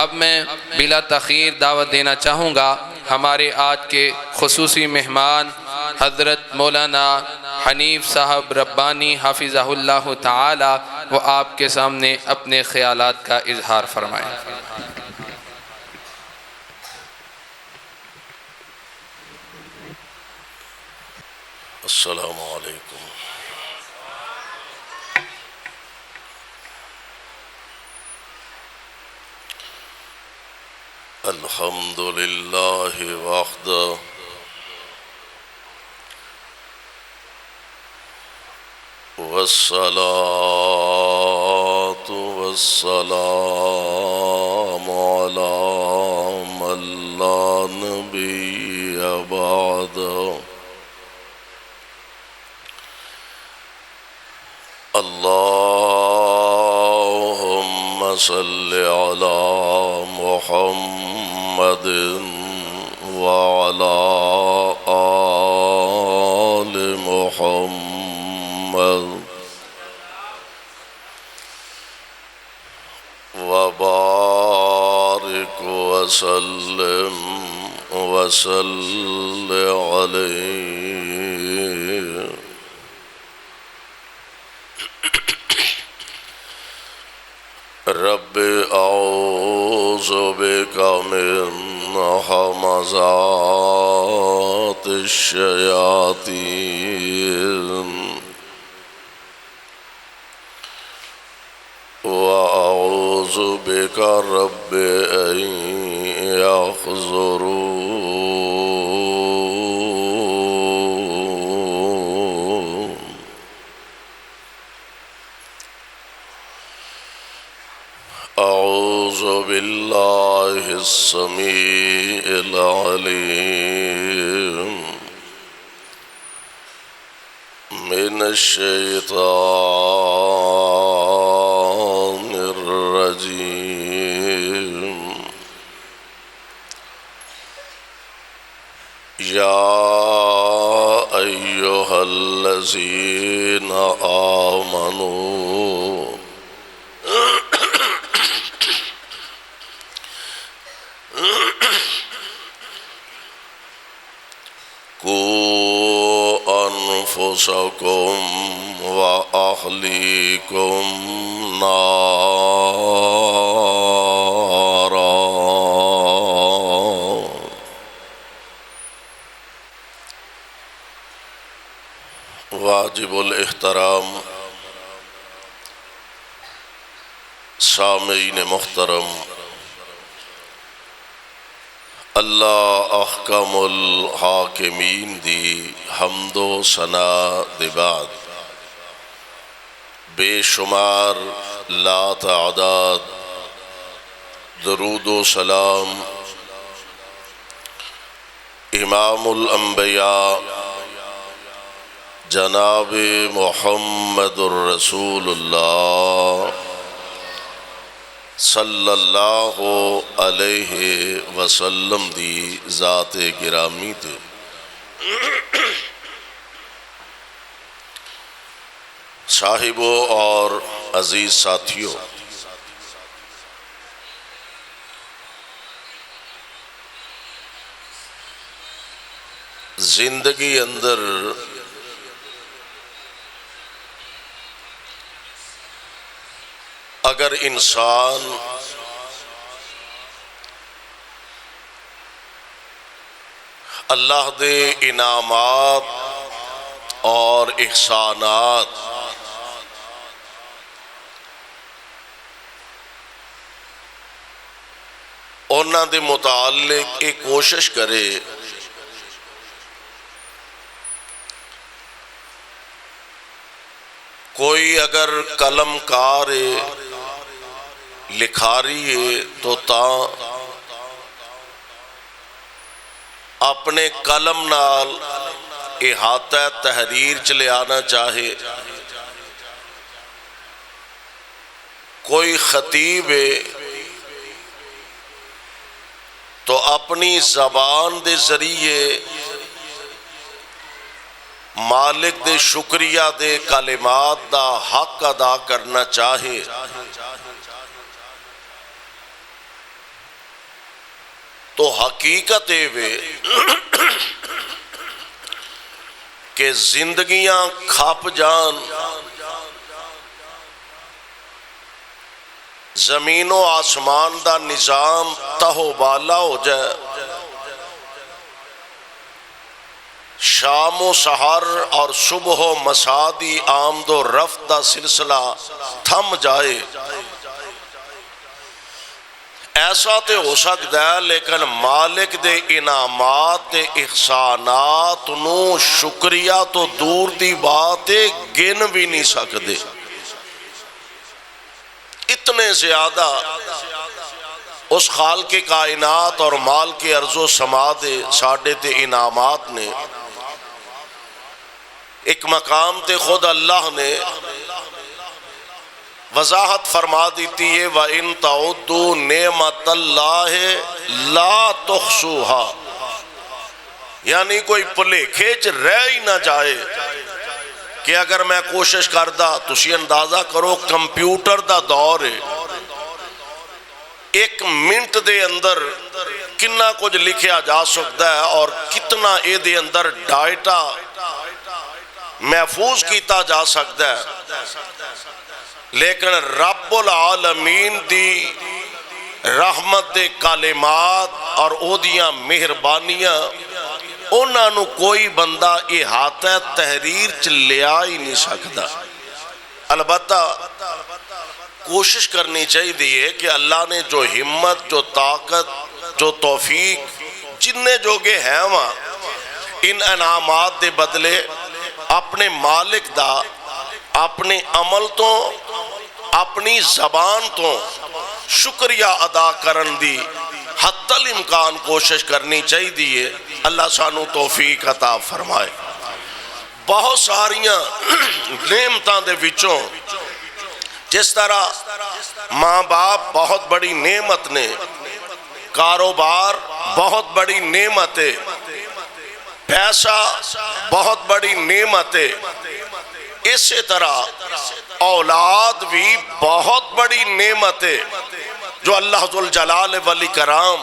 اب میں بلا تاخیر دعوت دینا چاہوں گا ہمارے آج کے خصوصی مہمان حضرت مولانا حنیف صاحب ربانی حافظہ اللہ تعالی، وہ آپ کے سامنے اپنے خیالات کا اظہار فرمائیں۔ السلام علیکم۔ الحمد للہ وحدہ والصلاة والسلام على من لا نبي بعده۔ اللهم صل على محمد وعلى آل محمد وبارك وسلم عليه۔ رب اعوذ بک من همزات الشیاطین واعوذ بک رب ان یحضرون۔ اعوذ باللہ السمیع العلیم من الشیطان الرجیم۔ یا ایہا الذین آمنوا قوا انفسکم واہلیکم نارا۔ واجب الاحترام سامعین محترم، اللہ احکم الحاکمین دی حمد و ثنا دے بعد بے شمار لا تعداد درود و سلام امام الانبیاء جناب محمد الرسول اللہ صلی اللہ علیہ وسلم دی ذات گرامی تے صاحبوں اور عزیز ساتھیوں، زندگی اندر اگر انسان اللہ دے انعامات اور احسانات انہاں دے متعلق ایک کوشش کرے کوئی اگر قلم کار لکھاری ہے تو اپنے قلم نال احاطہ تحریر چلے آنا چاہے، کوئی خطیب ہے تو اپنی زبان دے ذریعے مالک دے شکریہ دے کلمات دا حق ادا کرنا چاہے، تو حقیقت یہ وے کہ زندگیاں کھپ جان، زمین و آسمان دا نظام تہو بالا ہو جائے، شام و سحر اور صبح و مساء دی آمد و رفت دا سلسلہ تھم جائے، ایسا تے ہو سکتا ہے، لیکن مالک دے انعامات تے احسانات نو شکریہ تو دور دی بات گن بھی نہیں سکتے، اتنے زیادہ اس خالق کائنات اور مال کے عرض و سما دے ساڑھے تے انعامات نے۔ ایک مقام تے خود اللہ نے وضاحت فرما دیتی ہے وَإِن تَعُدُّوا نِعْمَتَ اللَّهِ لَا تُحْصُوهَا، یعنی کوئی پلیکھے چ رہ ہی نہ جائے کہ اگر میں کوشش کردہ، تسی اندازہ کرو کمپیوٹر دا دور ہے، ایک منٹ دے اندر کتنا کچھ لکھیا جا سکتا ہے اور کتنا اے دے اندر ڈائٹا محفوظ کیتا جا سکتا ہے، لیکن رب العالمین دی رحمت دے کلمات اور او دیاں مہربانیاں انہاں نو کوئی بندہ احاطہ تحریر چ لیا ہی نہیں سکتا۔ البتہ کوشش کرنی چاہیے کہ اللہ نے جو ہمت، جو طاقت، جو توفیق جننے جوگے ہیں وہاں، ان انعامات دے بدلے اپنے مالک دا اپنے عمل تو اپنی زبان تو شکریہ ادا کرن دی حتی الامکان کوشش کرنی چاہیے۔ اللہ سانو توفیق عطا فرمائے۔ بہت ساریاں نعمتاں دے وچوں جس طرح ماں باپ بہت بڑی نعمت نے، کاروبار بہت بڑی نعمت ہے، پیسہ بہت بڑی نعمت ہے، اسی طرح اولاد بھی بہت بڑی نعمت ہے جو اللہ ذوالجلال والاکرام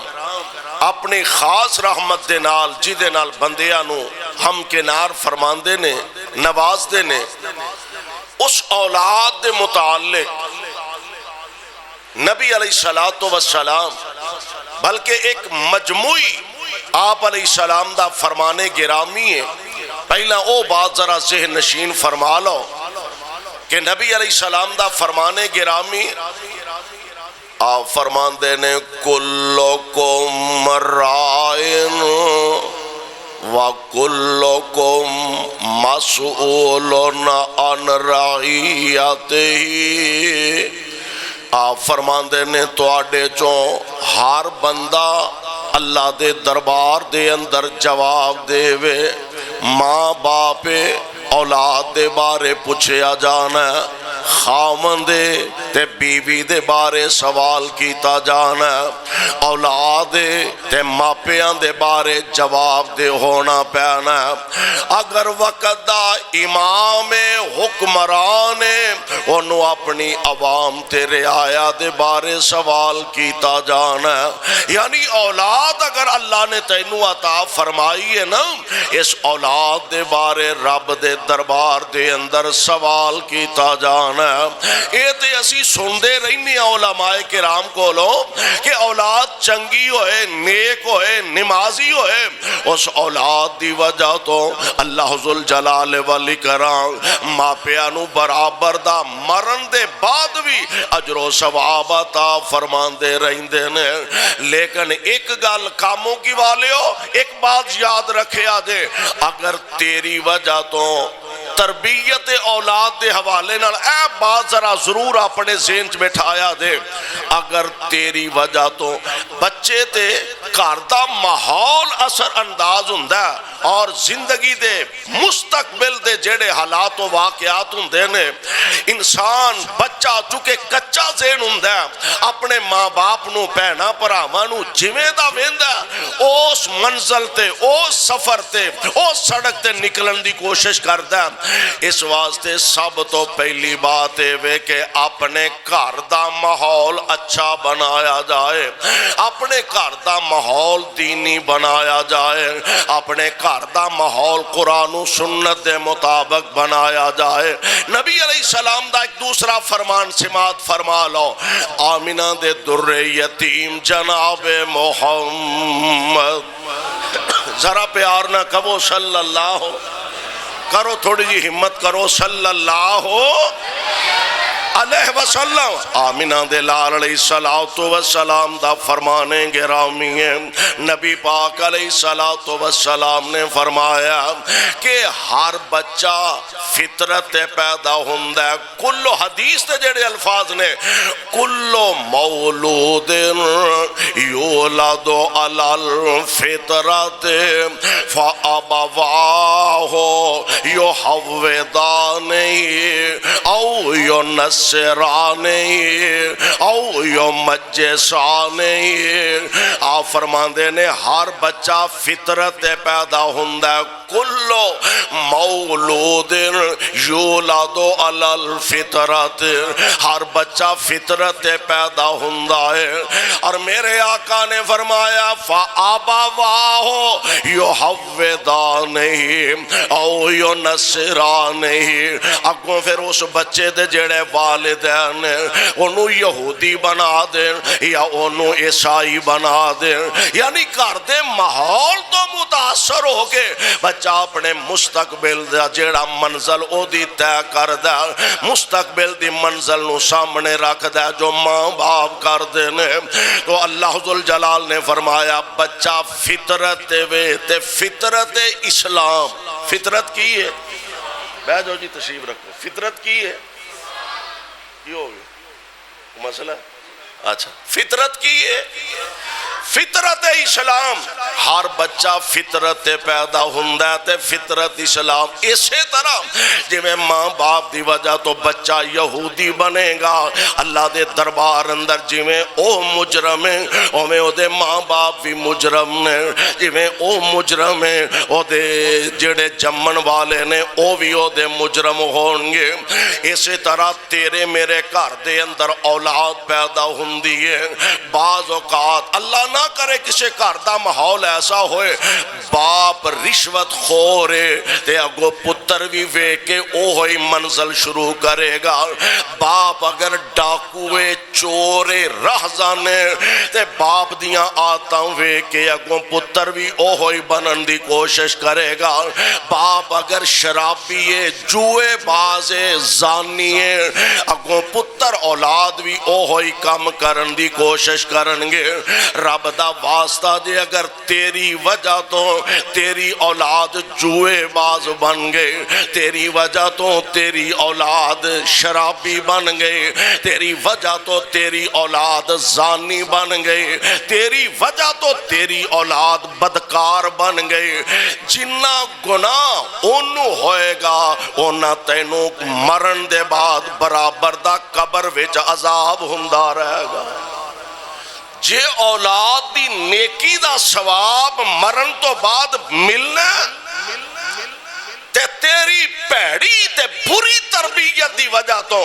اپنی خاص رحمت دے نال جدے نال بندیاں نو ہم کنار فرماندے نے، نوازدے نے۔ اس اولاد دے متعلق نبی علیہ السلام بلکہ ایک مجموعی آپ علیہ السلام دا فرمانے گرامی ہے۔ پہلا او بات ذرا ذہن نشین فرما لو کہ نبی علیہ السلام دا فرمانے گرامی آپ فرمان دینے کلکم رائن وَكُلُّكُمْ مَسْئُولٌ عَنْ رَعِيَّتِهِ، آپ فرمان دینے تو آڈے چوں ہر بندہ اللہ دے دربار دے اندر جواب دے وے، ماں باپ اولاد دے بارے پوچھیا جانا ہے، خامن دے تے بیوی دے بارے سوال کیتا جانا ہے، اولاد تے ماپیاں دے بارے جواب دے ہونا پینا ہے۔ اگر وقت دا امام حکمران انہوں اپنی عوام تے رعایا دے بارے سوال کیتا جانا ہے، یعنی اولاد اگر اللہ نے تینوں عطا فرمائی ہے نا، اس اولاد دے بارے رب دے دربار دے اندر سوال کیتا جانا ہے۔ اے تے اسی سندے رہنے علماء کرام کو لو کہ اولاد چنگی ہوئے، نیک ہوئے، نمازی ہوئے، اس اولاد دی وجہ تو اللہ ذوالجلال والاکرام ماں پیانو برابر دا مرن دے بعد بھی اجر و ثواب عطا فرمان دے رہندے نے۔ لیکن ایک گل کاموں کی والے ہو، ایک بات یاد رکھے آدھے، اگر تیری وجہ تو تربیت اولاد دے حوالے نال اے بات ذرا ضرور اپنے ذہن چ بٹھایا دے، اگر تیری وجہ تو بچے تے گھر دا ماحول اثر انداز ہوندا ہے اور زندگی دے مستقبل دے جڑے حالات و واقعات ہوندے نے، انسان بچہ چونکہ کچا ذہن ہوندا ہے اپنے ماں باپ نو بہنا بھراواں نو جویں دا ویندا اس منزل تے اس سفر تے اس سڑک تے نکلن دی کوشش کردا ہے۔ اس واسطے سب تو پہلی بات ہے کہ اپنے گھر دا ماحول اچھا بنایا جائے، اپنے گھر دا ماحول دینی بنایا جائے، اپنے گھر دا ماحول قرآن و سنت دے مطابق بنایا جائے۔ نبی علیہ السلام دا ایک دوسرا فرمان سماعت فرما لو، آمینہ دے در یتیم جناب محمد، ذرا پیار نہ کہو صلی اللہ، کرو تھوڑی جی ہمت کرو صلی اللہ علیہ وسلم۔ آمینہ دے لال علیہ السلام دا فرمانے گرامی ہے، نبی پاک علیہ السلام نے فرمایا کہ ہر بچہ فطرت پیدا ہوندہ ہے، کلو حدیث تے جڑے الفاظ نے، کلو مولود یولد علی الفطرت فابواہ یحودانہ او یونصرانہ او یمجسانہ۔ آپ فرماندے نے ہر بچہ فطرت پیدا ہوندہ ہے، کلو مولود یولد علی الفطرت، ہر بچہ فطرت پیدا ہوندہ ہے۔ اور میرے آقا نے فرمایا فَأَبَوَاهُ يُحَوِّدَانِهِ او يُنَصِّرَانِهِ، اگوں پھر اس بچے دے جڑے والدین انہوں یہودی بنا دیں یا انہوں عیسائی بنا دیں، یعنی گھر دے ماحول تو متاثر ہو کے بچہ اپنے مستقبل دا جڑا منزل او دی طے کر دے، مستقبل دی منزل نو سامنے رکھ دے جو ماں باپ کر دینے۔ تو اللہ ذوالجلال نے فرمایا بچہ فطرت وے تے فطرت اسلام، فطرت کی ہے، بیٹھ جاؤ جی تشریف رکھو، فطرت کی ہے، کی ہوگی مسئلہ؟ اچھا فطرت کی ہے، فطرت اسلام، ہر بچہ فطرت پیدا ہوندہ ہے تے فطرت اسلام۔ اسی طرح جی میں ماں باپ دی وجہ تو بچہ یہودی بنے گا، اللہ دے دربار اندر جی میں او مجرم ہے او میں او دے ماں باپ بھی مجرم نے، جی میں او مجرم ہے او دے جڑے جمن والے نے او بھی او دے مجرم ہونگے۔ اسی طرح تیرے میرے گھر دے اندر اولاد پیدا ہوندی ہے، بعض اوقات اللہ نہ کرے کسی گھر دا ماحول ایسا ہوئے باپ رشوت خورے تے اگو پتر بھی وے کے او ہوئی منزل شروع کرے گا، باپ اگر ڈاکوے چورے رہزانے تے باپ دیاں آتا وے کے اگو پتر بھی او ہوئی بنن دی کوشش کرے گا، باپ اگر شرابیے جوئے بازے زانیے اگو پتر اولاد بھی او ہوئی کم کرن دی کوشش کرنگے۔ رب دا واسطہ دے اگر تیری وجہ تو تیری اولاد جوئے باز بن گئے، تیری وجہ تو تیری اولاد شرابی بن گئے، تیری وجہ تو تیری اولاد زانی بن گئے، تیری وجہ تو تیری اولاد بدکار بن گئے، جنہ گناہ انہوں ہوئے گا انہاں تینوں مرن دے بعد برابر دا قبر وچ عذاب ہندہ رہے گا۔ جے اولاد دی نیکی دا ثواب مرن تو بعد ملنا تے تیری پیڑی تے بری تربیت دی وجہ تو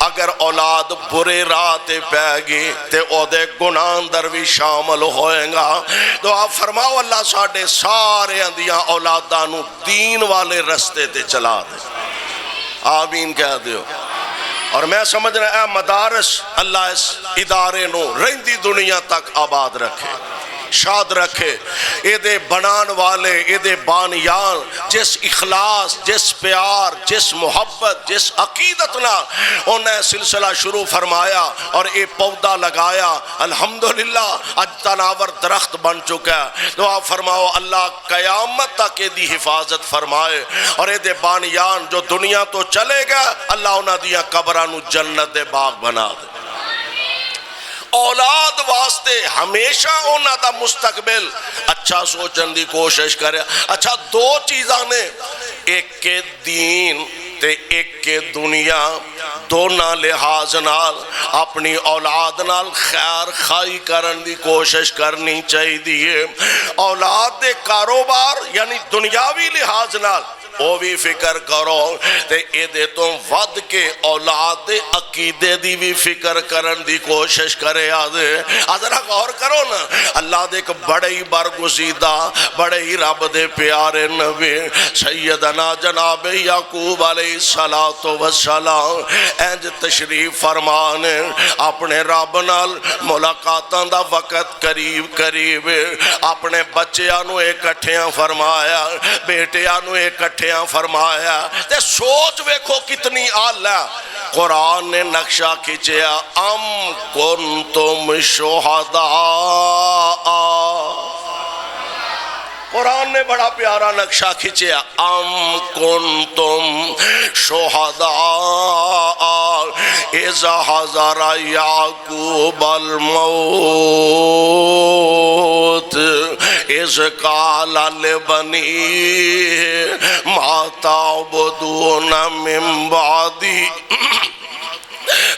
اگر اولاد برے راہ تے پہ گی تے او دے گناہ اندر بھی شامل ہوئیں گا۔ تو آپ فرماؤ اللہ ساڑھے سارے اندیاں اولادانو دین والے رستے تے چلا دے، آمین کہہ دیو۔ اور میں سمجھ رہا اے مدارس اللہ اس ادارے نو رہندی دنیا تک آباد رکھے، شاد رکھے، اے دے بنان والے اے دے بانیان جس اخلاص، جس پیار، جس محبت، جس عقیدتنا انہیں سلسلہ شروع فرمایا اور اے پودا لگایا، الحمدللہ اج تناور درخت بن چکا ہے۔ دعا فرماؤ اللہ قیامت تک دی حفاظت فرمائے، اور اے دے بانیان جو دنیا تو چلے گا اللہ انہاں دیا قبرانو جنت دے باغ بنا دے۔ اولاد واسطے ہمیشہ انہاں دا مستقبل اچھا سوچن دی کوشش کرے۔ اچھا دو چیزاں نے، ایک کے دین تے ایک کے دنیا، دونوں لحاظ نال اپنی اولاد نال خیر خائی کرن دی کوشش کرنی چاہیے۔ اولاد دے کاروبار یعنی دنیاوی لحاظ نال او بھی فکر کرو تے اے دے تو ود کے اولاد دے عقیدے دی بھی فکر کرن دی کوشش کرے ذرا غور کرو نا اللہ دے ایک بڑے ہی برگزیدہ بڑے ہی رب دے پیارے نبی سیدنا جناب یعقوب علیہ السلام انج تشریف فرمانے اپنے رب نال ملاقاتاں دا وقت قریب قریب اپنے بچیاں نو اکٹھیاں فرمایا بیٹیاں نو اکٹھیاں فرمایا تے سوچ ویکھو کتنی آلہ قرآن نے نقشہ کھچیا ام کنتم شہداء قرآن نے بڑا پیارا نقشہ کھچیا ام کنتم شہداء اذا حضر یعقوب الموت اذ قال لبنیہ ما تعبدون من بعدی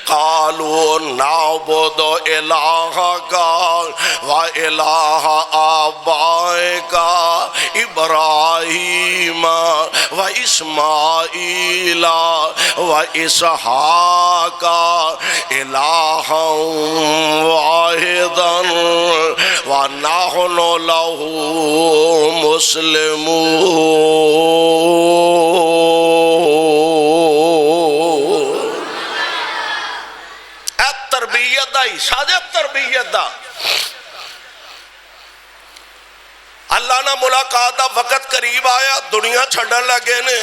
قالوا نعبد الہک و الہ آبائک ابراہیم و اسماعیل و اسحاق الہا واحدا و نحن لہ مسلمون تربیت دا ساجد تربیت دا اللہ نہ ملاقات دا وقت قریب آیا دنیا چھڑن لگے نے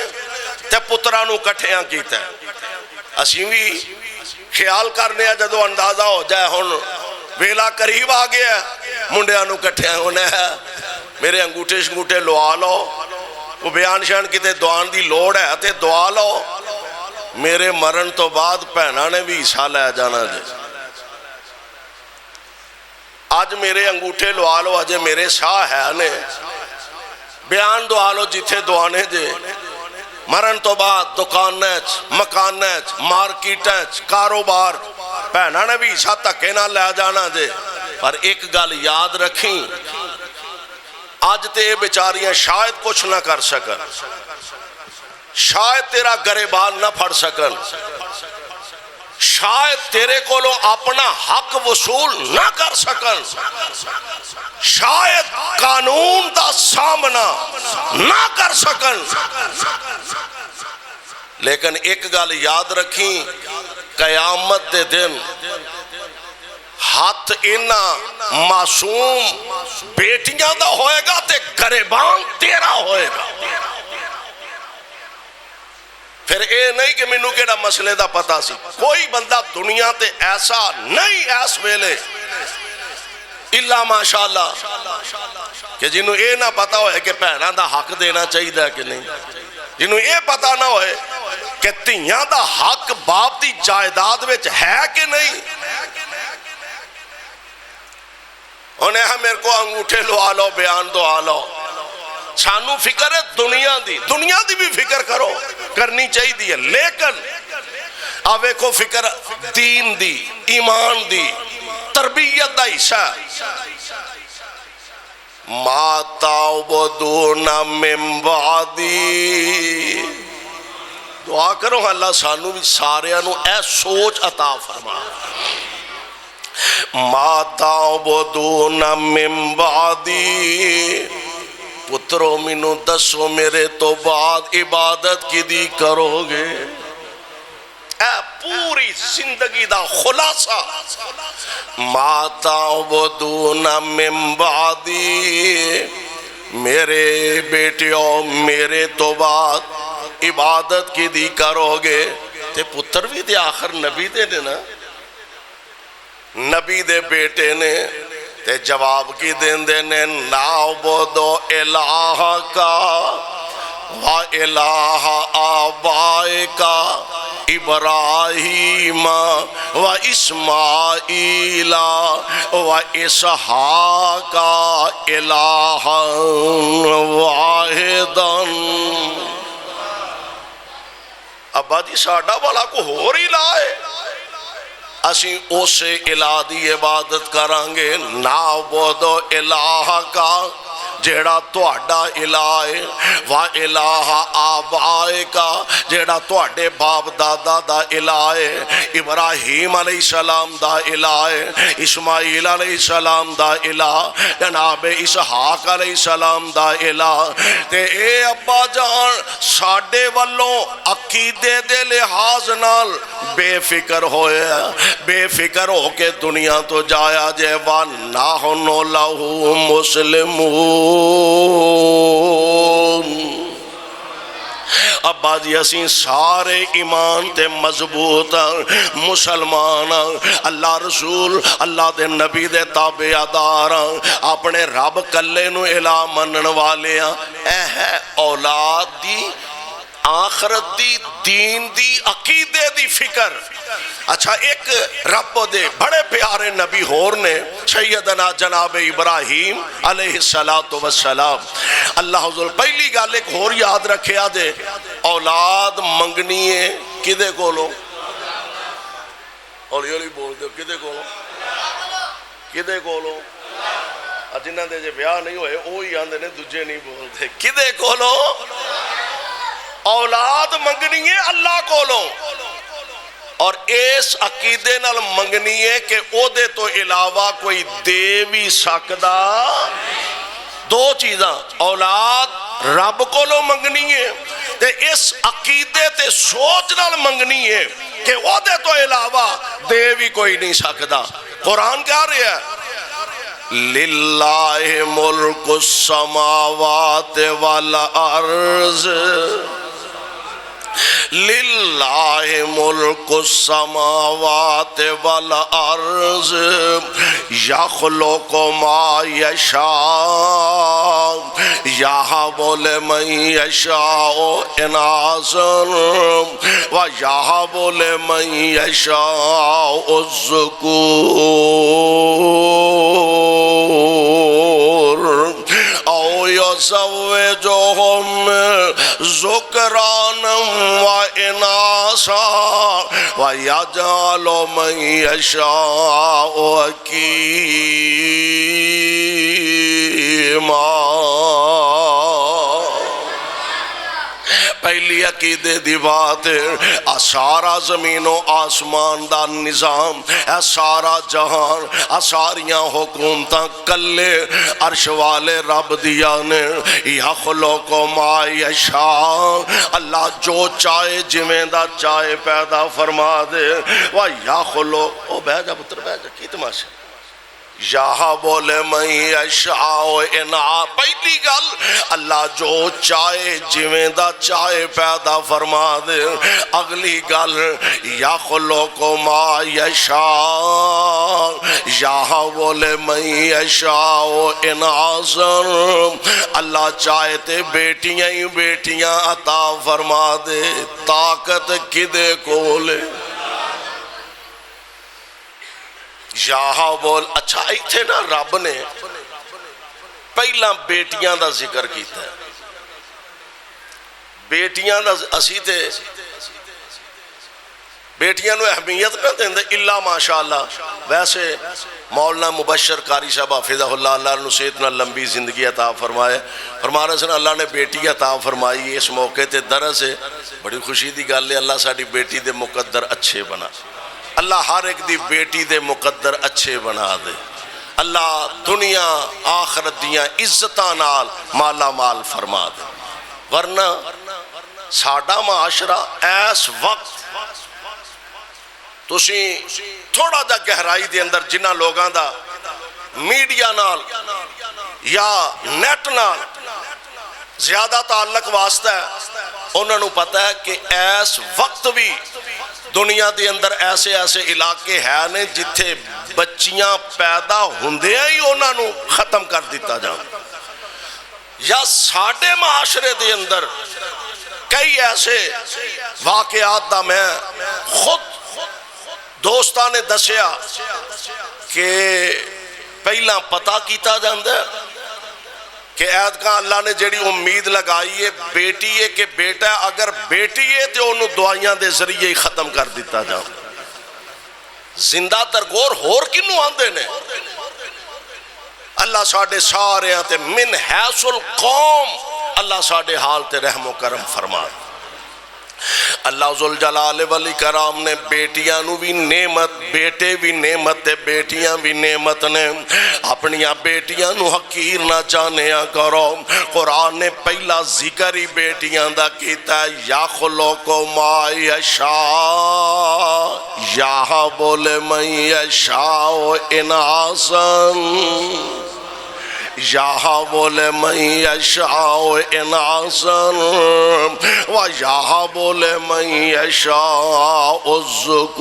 تے پترانو کٹھیاں کیتا ہے اسی بھی خیال کرنے ہیں جدو اندازہ ہو جائے ہن ویلا قریب آ گیا منڈیانو کٹھیاں ہونے ہیں میرے انگوٹھے شنگوٹھے لوا لو وہ بیان شان کیتے دعان دی لوڑ ہے تے دعا لو میرے مرن تو بعد پہنا نے بھی حصہ لے جانا جی آج میرے انگوٹھے لوا لو آج میرے شاہ ہے نے بیان دعا لو جتھے دعانے جے مرن تو بعد دکانیچ مکانیچ مارکیٹیچ کاروبار پہنا نے بھی حصہ تکے نہ لے جانا جے پر ایک گل یاد رکھیں آج تے بیچاریاں شاید کچھ نہ کر سکن شاید تیرا گریبان نہ پھڑ سکن شاید تیرے کو لو اپنا حق وصول نہ کر سکن شاید قانون دا سامنا نہ کر سکن لیکن ایک گل یاد رکھیں قیامت دے دن ہاتھ اینا معصوم بیٹیاں دا ہوئے گا تے گریبان تیرا ہوئے گا پھر اے نہیں کہ منو کیڑا مسئلے دا پتا سی کوئی بندہ دنیا تے ایسا نہیں ایس ویلے اللہ ماشاءاللہ کہ جنہوں اے نہ پتا ہوئے کہ پہنا دا حق دینا چاہیے دا کہ نہیں جنہوں اے پتا نہ ہوئے کہ تیاں دا حق باپ دی جائیداد وچ ہے کہ نہیں انہیں ہم میرے کو انگوٹھے لوا لو بیان دعا لو سانو فکر ہے دنیا دی بھی فکر کرو کرنی چاہیے دی ہے لیکن آوے کو فکر دین دی ایمان دی تربیت دا حصہ ما تعبدون من بعدی دعا کرو اللہ سانو بھی سارے انو اے سوچ عطا فرما ما تعبدون من بعدی پتروں منو دسو میرے تو بعد عبادت کی دی کرو گے اے پوری زندگی دا خلاصہ ما تعبدون من بعدی میرے بیٹیوں میرے تو بعد عبادت کی دی کرو گے تے پتر بھی دے آخر نبی دے نا نبی دے بیٹے نے تے جواب کی دین دینے نعبدو الہ کا و الہ آبائے کا ابراہیم و اسماعیل و اسحاق الہا واحدا ابا جی ساڑھا والا کو ہو رہی لائے اسی اسے الہ دی عبادت کرانگے نعبد الہ کا جیڑا تہاڈا الہ ہے، وا الہ آبائکا جیڑا تہاڈے باپ دادا دا الہ ہے، ابراہیم علیہ السلام دا الہ ہے، اسماعیل علیہ السلام دا الہ، جناب اسحاق علیہ السلام دا الہ، تے اے ابا جان ساڈے والوں عقیدے دے لحاظ نال بے فکر ہوئے، بے فکر ہو کے دنیا تو جایا جے وَنَحْنُ لَهُ مُسْلِمُونَ۔ ابا جی اسی سارے ایمان تے مضبوط مسلمان، اللہ رسول اللہ دے نبی دے تابعدار، اپنے رب کلے نو الہ منن والے، اے ہے اولاد دی آخرت دی دین دی عقیدے دی فکر۔ اچھا ایک رب دے بڑے پیارے نبی ہور نے سیدنا جناب ابراہیم علیہ السلام، اللہ حضور پہلی گل ایک ہور یاد رکھیا دے، اولاد منگنی ہے کدے کولو؟ ہولی ہولی بول دے، کدے کولو؟ کدے کولو؟ جنہاں دے جے بیاہ نہیں ہوئے وہی آندے نے دوجے نہیں بولتے، کدے کولو؟ اولاد منگنی ہے اللہ کولوں، اور اس عقیدے نال منگنی ہے کہ او دے تو علاوہ کوئی دے بھی سکدا۔ دو چیزاں اولاد رب کولوں منگنی ہے تے اس عقیدے تے سوچ نال منگنی ہے کہ او دے تو علاوہ دے بھی کوئی نہیں سکدا۔ قرآن کہہ رہا ہے للہ ملک السماوات والارض، للہ ملک السماوات والارض یخلق ما یشاء یہب لمن یشاء اناثا ویہب لمن یشاء الذکور او یزوجہم ذکرانا وإناثا ويجعل من يشاء عقيما۔ پہلی عقیدے دی بات ہے سارا زمین و آسمان دا نظام، سارا جہان، ساریاں حکومتاں کلے عرش والے رب دیا نے، یخلق ما یشاء اللہ جو چاہے جویں دا چاہے پیدا فرما دے، وَیَخْلُقُ او بہ جا پتر بہ جا کی تماشا یہب لمن یشاء انعام۔ پہلی گل اللہ جو چاہے جویں دا چاہے پیدا فرما دے، اگلی گل یخلق ما یشاء یہب لمن یشاء اناثا اللہ چاہے تے بیٹیاں ہی بیٹیاں عطا فرما دے، طاقت کدے کولے یہاں بول۔ اچھا ایتھے نا رب نے پہلا بیٹیاں دا ذکر کیتا ہے، بیٹیاں دا اسی تے بیٹیاں نو اہمیت نہ دیندے الا ماشاءاللہ۔ ویسے مولانا مبشر قاری صاحب حافظہ اللہ اللہ نے اتنا لمبی زندگی عطا فرمائے، فرما رہے سن اللہ نے بیٹی عطا فرمائی، اس موقع تے درس ہے بڑی خوشی دی گل ہے، اللہ ساڈی بیٹی دے مقدر اچھے بنا، اللہ ہر ایک دی بیٹی دے مقدر اچھے بنا دے، اللہ دنیا آخرت دیاں عزتاں نال مالا مال فرما دے۔ ورنہ ساڈا معاشرہ اس وقت تسی تھوڑا جا گہرائی دے اندر جنہ لوگاں دا میڈیا نال یا نیٹ نال زیادہ تعلق واسطہ ہے، انہوں نے پتہ ہے کہ اس وقت بھی دنیا دے اندر ایسے ایسے علاقے ہیں نے جتھے بچیاں پیدا ہوندے ہی انہوں نے ختم کر دیتا جاؤں، یا ساڑھے معاشرے دے اندر کئی ایسے واقعات دا میں خود دوستان نے دسیا کہ پہلا پتہ کیتا جاندہ ہے کہ عید کا اللہ نے جڑی امید لگائی ہے بیٹی ہے کہ بیٹا اگر بیٹی ہے تو انہوں دعائیاں دے ذریعے ہی ختم کر دیتا جاؤ۔ زندہ ترگور ہور کنوں آندے نے، اللہ ساڈے سارے تے من حیث القوم اللہ ساڈے حال تے رحم و کرم فرما دے۔ اللہ ذوالجلال والاکرام نے بیٹیاں نو بھی نعمت، بیٹے بھی نعمت تے بیٹیاں بھی نعمت نے، اپنیاں بیٹیاں نو حقیر نہ جانیا کرو۔ قرآن نے پہلا ذکر ہی بیٹیاں دا کیتا ہے، یخلق ما یشاء یہب لمن یشاء اناثا یہب لمن یشاء اناثا ویہب لمن یشاء الذکور۔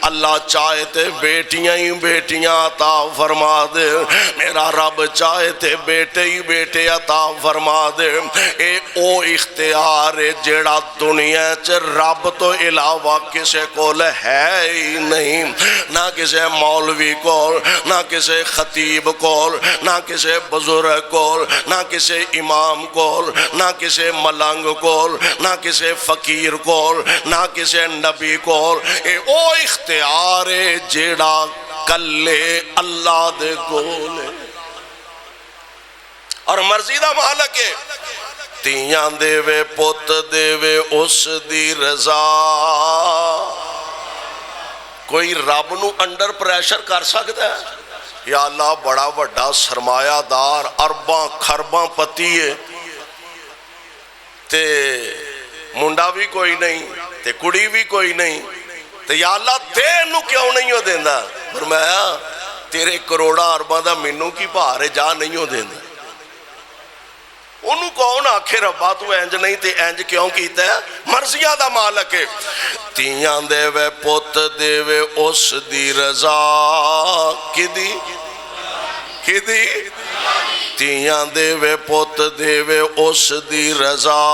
اللہ چاہے تے بیٹیاں ہی بیٹیاں عطا فرما دے، میرا رب چاہے تے بیٹے ہی بیٹے عطا فرما دے۔ اے او اختیار ہے جیڑا دنیا چ رب تو علاوہ کسے کول ہے ہی نہیں، نہ کسے مولوی کول، نہ کسے خطیب کول، نہ کسے بزرگ کول، نہ کسے امام کول، نہ کسے ملنگ کول، نہ کسے فقیر کول، نہ کسے نبی کول۔ اے او اختیار ہے جیڑا کلے اللہ دے کول ہے اور مرضی دا مالک ہے۔ تیاں دے وے پت دے وے اس دی رضا۔ کوئی رب نو انڈر پریشر کر سکتا ہے؟ یا اللہ بڑا وڈا سرمایہ دار ارباں خرباں پتی ہے تے منڈا بھی کوئی نہیں تے کڑی بھی کوئی نہیں، تے یا اللہ دین نو کیوں نہیں ہو دیندہ؟ فرمایا تیرے کروڑا ارباں دا مینوں کی بھارے جا نہیں ہو دیندہ۔ انہوں کون آکھے ربا تو اینج نہیں تے اینج کیوں کیتا ہے؟ مرضیاں دا مالک ہے۔ تیاں دے وے پت دے وے اس دی رضا کی دی کی دی تیاں دے وے پت دے وے اس دی رضا،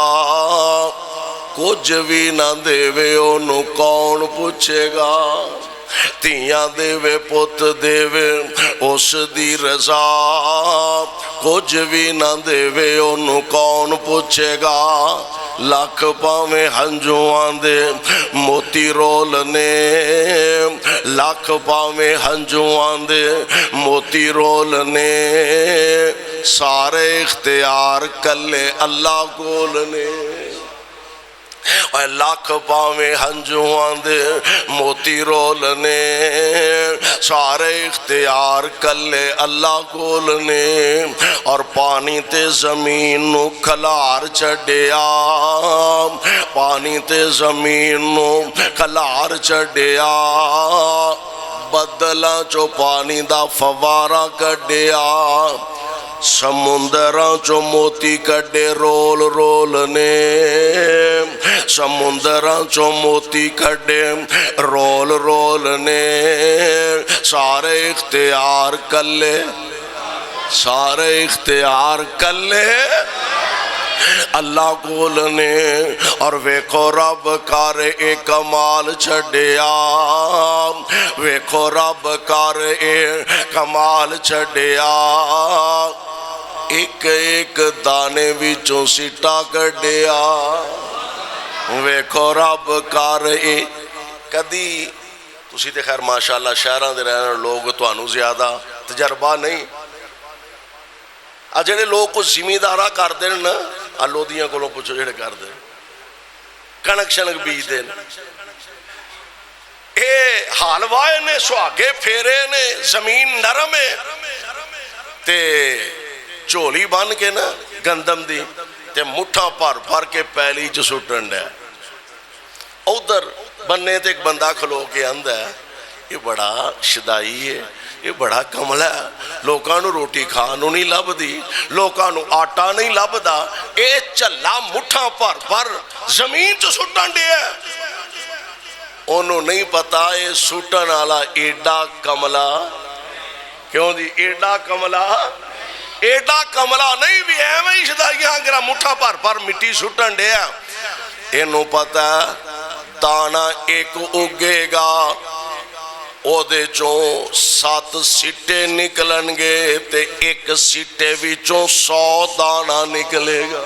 کچھ بھی نہ دے وے انہوں کون پوچھے گا۔ تیاں دے وے پت دے وے اس دی رضا، کچھ بھی نہ دے وے انہوں کون پوچھے گا۔ لاکھ پاویں ہنجواں دے موتی رولنے، لاکھ پاویں ہنجواں دے موتی رولنے، سارے اختیار کلے اللہ کولنے۔ لاکھ پاویں ہنجواں دے موتی رولنے، سارے اختیار کلے اللہ کولنے۔ اور پانی تے زمین نو کھلار چڑیا، پانی تے زمین نو کھلار چڑیا، بدلاں چو پانی دا فوارہ کڈیا، سمندراں چو موتی کڈے رول رولنے، سمندراں چو موتی کڈے رول رولنے، سارے اختیار کلے، سارے اختیار کلے اللہ کولنے۔ اور ویکھو رب کار اے کمال چھڑیا، ویکھو رب کار اے کمال چھڑیا، ایک ایک دانے وچوں سٹا کڈیا۔ ویکھو رب کار اے کدی تسی تے خیر ماشاءاللہ شہراں دے رہنے لوگ تانوں زیادہ تجربہ نہیں، جڑے لوگ کچھ زمیندارہ کر دیں نا، لودیاں کو پوچھو جڑے کر دیں کنک شنک بیج دیں، اے حال وائے نے سواگے پھیرے نے زمین نرم ہے تے چولی بن کے نا گندم دی تے مٹھا پر پر کے پہلی جو سٹن ہے ادھر بننے تے ایک بندہ کھلو کے اندھا ہے، یہ بڑا شدائی ہے، یہ بڑا کمل ہے، لوکاں نو روٹی کھانو نہیں لب دی، لوکاں نو آٹا نہیں لب دا، اے چلا مٹھا پر پر زمین چو سٹن دے ہے۔ انہوں نہیں پتا اے سٹن آلا ایڈا کملا، کیوں دی ایڈا کملا، ایڈا کملا نہیں بھی ہے میں شدائیاں گرہ مٹھا پر پر مٹی سٹن دے ہے۔ انہوں پتا دانا ایک اگے گا، او دے چوں 7 سٹے نکلنگے تے ایک سٹے وچوں 100 دانا نکلے گا۔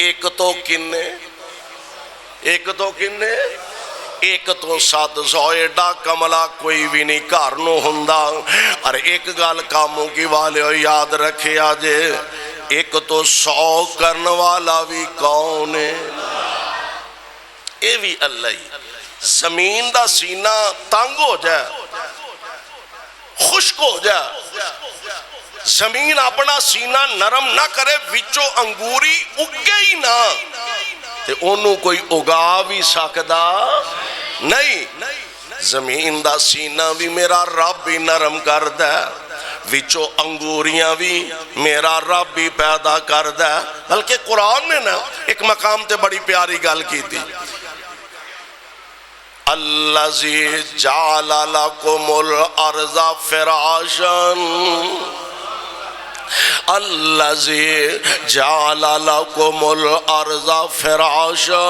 ایک تو کنے ایک تو 700 ایڈا کملا کوئی بھی نہیں گھر نو ہوندا۔ اور ایک گل کاموں کی والے یاد رکھے آجے، ایک تو 100 کرن والا بھی کون ہے؟ اے بھی اللہ ہی۔ زمین دا سینہ تنگ ہو جائے، خشک ہو جائے، زمین اپنا سینہ نرم نہ کرے، وچوں انگوری اگے ہی نہ، تے انہوں کوئی اگا بھی سکدا نہیں۔ زمین دا سینہ بھی میرا رب بھی نرم کردہ ہے، وچوں انگوریاں بھی میرا رب بھی پیدا کردہ ہے۔ بلکہ قرآن نے نا ایک مقام تے بڑی پیاری گل کی تھی، الذی جعل لکم الارض فراشا، الذی جعل لکم الارض فراشا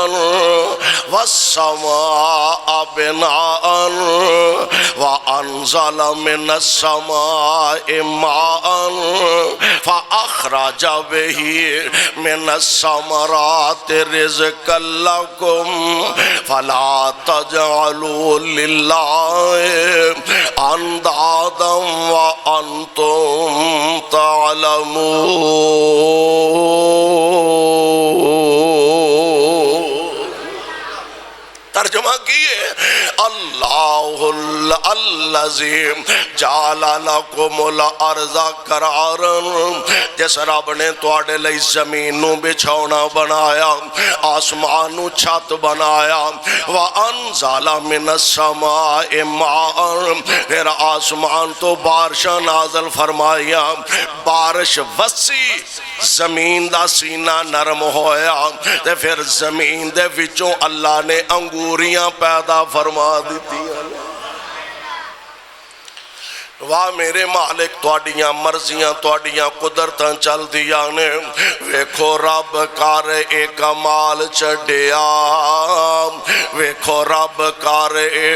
والسماء بناء وانزل من السماء ماء فاخرج به من الثمرات رزقا لکم فلا تجعلوا للہ اندادا وانتم تعلمون۔ ترجمہ کیے اللہ الذی جعل لکم الارض قرارا، جس رب نے تواڈے لئی زمین نو بچھونا بنایا، آسمان نو چھت بنایا، وانزل من السماء ماء، پھر آسمان تو بارشاں نازل فرمایا، بارش وسیع، زمین دا سینہ نرم ہویا، تے پھر زمین دے وچوں اللہ نے انگوریاں پیدا فرما دیتی ہیں۔ واہ میرے مالک تواڈیاں مرضیاں تواڈیاں قدرتاں چل دیاں نے، ویکھو رب کر اے کمال چڈیا، ویکھو رب کر اے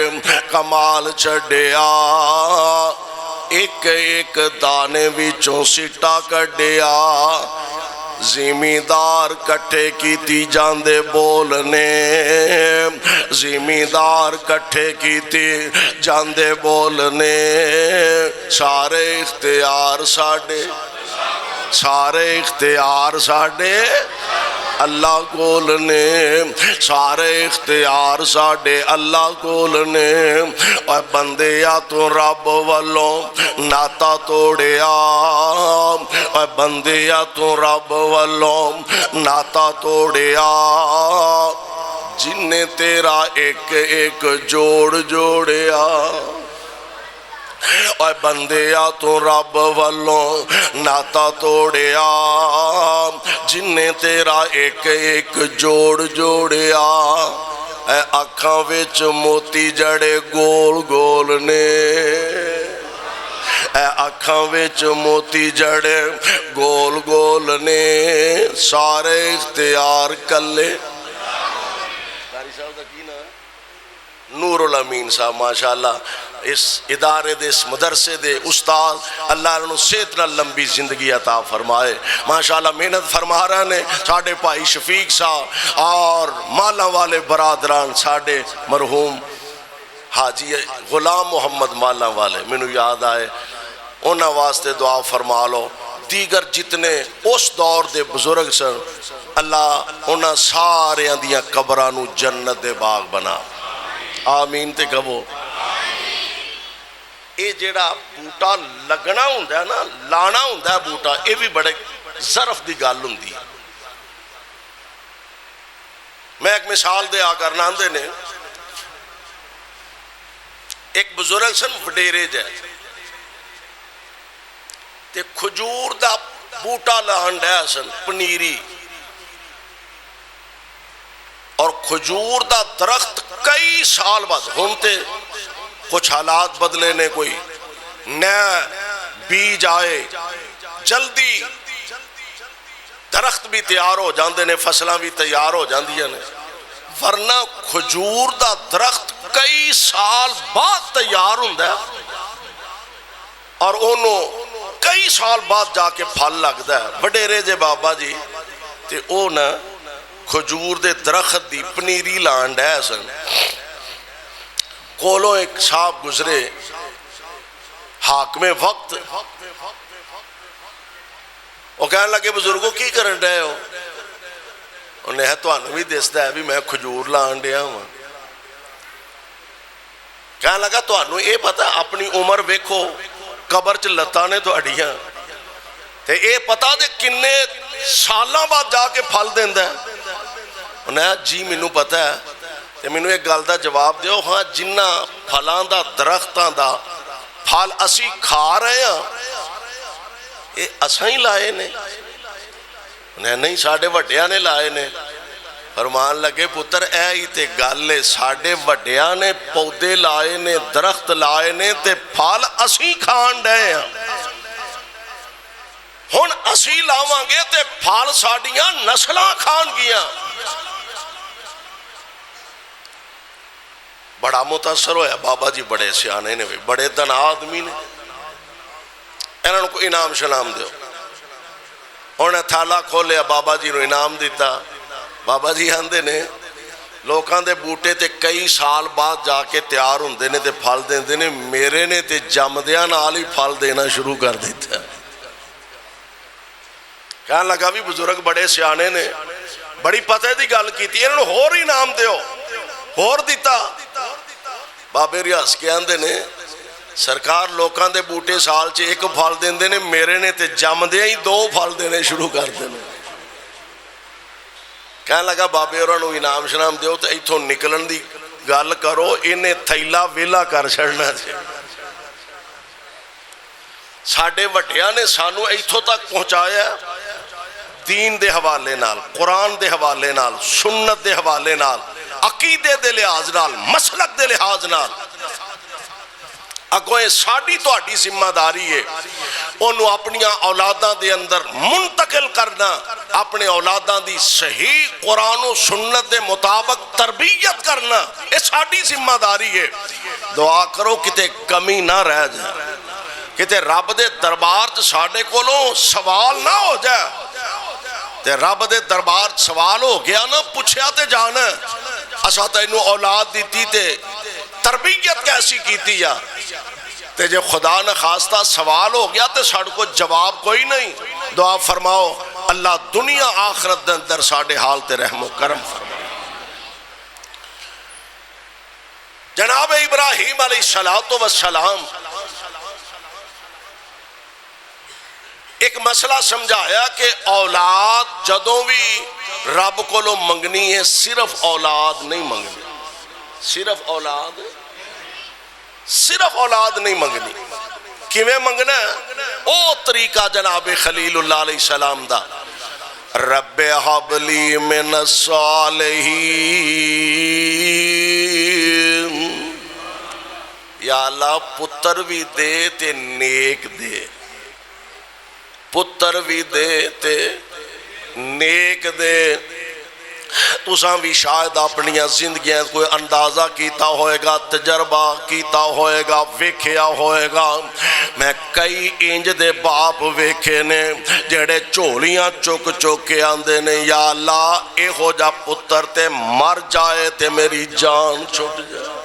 کمال چڈیا، ایک ایک دانے وچوں سٹا کڈیا، زمیندار کٹھے کیتی جاندے بولنے، زمیندار کٹھے کیتی جاندے بولنے، سارے اختیار ساڈے، سارے اختیار ساڈے اللہ کولنے، سارے اختیار ساڈے اللہ کولنے۔ اور بندیا تو رب والوں ناتا توڑیا، اور بندیا تو رب والوں ناتا توڑیا، جن نے تیرا ایک ایک جوڑ جوڑیا، اور بندیا تو رب والوں ناتا توڑیا، جن نے تیرا ایک ایک جوڑ جوڑیا، اے اکھاں وچ موتی جڑے گول گول نے، اے اکھاں وچ موتی جڑے گول گول نے، سارے اختیار کلے۔ نور الامین صاحب ماشاءاللہ اس ادارے دے اس مدرسے دے استاد، اللہ انہوں صحت نہ لمبی زندگی عطا فرمائے، ماشاءاللہ محنت فرما رہے نے ساڑھے پائی شفیق صاحب اور مالا والے برادران، ساڑھے مرحوم حاجی غلام محمد مالا والے مینوں یاد آئے، انہاں واسطے دعا فرما لو، دیگر جتنے اس دور دے بزرگ سن، اللہ انہاں سارے اندیاں قبرانو جنت دے باغ بنا، آمین تے کہو۔ اے جیڑا بوٹا لگنا ہوندہ ہے نا، لانا ہوندہ ہے بوٹا، اے بھی بڑے ظرف دی گل ہوندی ہے۔ میں ایک مثال دے آکر ناندے نے، ایک بزرگ سن وڈیرے جائے تے کھجور دا بوٹا لہن ڈیا سن پنیری، اور کھجور دا درخت کئی سال بعد ہونتے، کچھ حالات بدلے نے، کوئی نیا بیج آئے، جلدی درخت بھی تیار ہو جاندے نے، فصلیں بھی تیار ہو جاندیاں نے، ورنہ کھجور دا درخت کئی سال بعد تیار ہوندہ ہے، اور انہوں کئی سال بعد جا کے پھل لگتا ہے۔ وڈیرے جے بابا جی تے او نا کھجور دے درخت دی پنیری لانڈ ہے سن، کولوں ایک صاحب گزرے حاکم وقت، وہ کہنے لگے بزرگوں کی کرن رہے ہو؟ انہیں تہانوں بھی دستا ہے بھی میں کھجور لان ڈیا ہوں۔ کہنے لگا تہانوں یہ پتہ اپنی عمر ویکھو قبر چ لتاں نے تہاڈیاں تے یہ پتہ دے کنے سالاں بعد جا کے پھل دیندا ہے؟ انہیں جی مینوں پتہ ہے تے مینوں ایک گل دا جواب دیو، ہاں جنہ پھلاں دا درختاں دا پھل اسی کھا رہے ہیں یہ اساں ہی لائے نے؟ انہیں نہیں ساڈے وڈیاں نے لائے نے۔ فرمان لگے پتر اے ہی تے گل ہے، ساڈے وڈیاں نے پودے لائے نے، درخت لائے نے تے پھل اسی کھان ڈے ہیں، ہن اسی لاواں گے تے پھل ساڈیاں نسلاں کھان گیاں۔ بڑا متاثر ہویا، بابا جی بڑے سیانے نے، بڑے دنا آدمی نے، انہوں کو انعام شنام دیو۔ انہیں تھالا کھولیا، بابا جی نو انعام دیتا۔ بابا جی آندے نے لوکاں دے بوٹے تے کئی سال بعد جا کے تیار ہوندے نے تے پھل دیندے نے، میرے نے تے جمدیاں نال ہی پھل دینا شروع کر دیتا۔ کہنے لگا بھی بزرگ بڑے سیانے نے، بڑی پتہ دی گل کیتی، انہوں نے ہور انعام دیو، ہور دیتا۔ بابے ریاض کے آندے نے سرکار لوکاں دے بوٹے سال چ ایک پھل دیندے نے، میرے نے تے جمدیاں ہی 2 پھل دینے شروع کر دینے۔ کہنے لگا بابے اور انہوں انعام شنام دیو تے ایتھوں نکلن دی گل کرو، انہیں تھیلا ویلا کر چھڑنا تھے۔ ساڈے وڈیاں نے سانو ایتھوں تک پہنچایا دین دے حوالے نال، قرآن دے حوالے نال، سنت دے حوالے نال، عقیدے دے لحاظ نال، مسلک دے لحاظ نال۔ اگویں ساڑی تو اڈی ذمہ داری ہے انہوں اپنی اولاداں دے اندر منتقل کرنا، اپنے اولاداں دی صحیح قرآن و سنت دے مطابق تربیت کرنا، یہ ساڑی ذمہ داری ہے۔ دعا کرو کتے کمی نہ رہ جائے، کتے رب دے دربار تے ساڑے کولوں سوال نہ ہو جائے، تے رب دے دربار سوال ہو گیا نا پوچھیا تے جانا اسا تینوں اولاد دیتی تے تربیت کیسی کیتی یا تے جو خدا نہ خواستہ سوال ہو گیا تے ساڑھ کو جواب کوئی نہیں۔ دعا فرماؤ اللہ دنیا آخرت دے اندر ساڑھے حال تے رحم و کرم فرماؤ۔ جناب ابراہیم علیہ السلام ایک مسئلہ سمجھایا کہ اولاد جدوں بھی رب کو لو منگنی ہے صرف اولاد نہیں منگنی، صرف اولاد نہیں منگنی۔ کیویں منگنا ہے؟ او طریقہ جناب خلیل اللہ علیہ السلام دا، رب حب لی من الصالحین، یا اللہ پتر بھی دے تے نیک دے، پتر بھی دے تے نیک دے۔ تساں بھی شاید اپنی زندگیاں کوئی اندازہ کیتا ہوئے گا، تجربہ کیتا ہوئے گا، ویکھیا ہوئے گا۔ میں کئی انج دے باپ ویکھے نے جڑے چولیاں چک چک کے آندے نے یا اللہ اے ہو جا پتر تے مر جائے تے میری جان چھٹ جائے،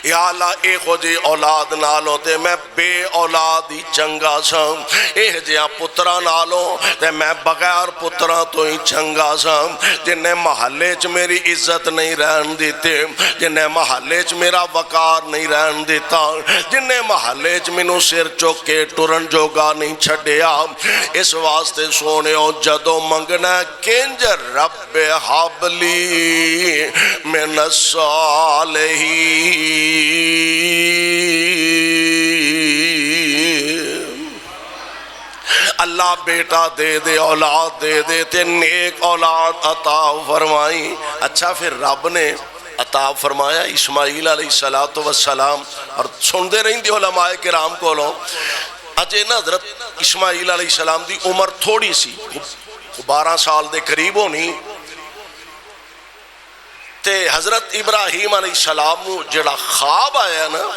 یا اللہ اے ہو جی اولاد نالوں تے میں بے اولاد ہی چنگا سا، اے جیاں پترہ نالوں تے میں بغیر پترہ تو ہی چنگا سا، جنہیں محلے چ میری عزت نہیں رہن دیتے، جنہیں محلے چ میرا وقار نہیں رہن دیتا، جنہیں محلے چ منو سر چوک کے ٹرن جوگا نہیں چھڑیا۔ اس واسطے سونے ہو جدو منگنا کنج رب حبلی من الصالحین، اللہ بیٹا دے دے، اولاد دے دے تے نیک اولاد عطا فرمائی۔ اچھا پھر رب نے عطا فرمایا اسماعیل علیہ السلام، اور سن دے رہی دی علماء کرام کو لو اجے نا حضرت اسماعیل علیہ السلام دی عمر تھوڑی سی 12 سال دے قریب ہونی، تے حضرت ابراہیم علیہ السلام جڑا خواب آیا نا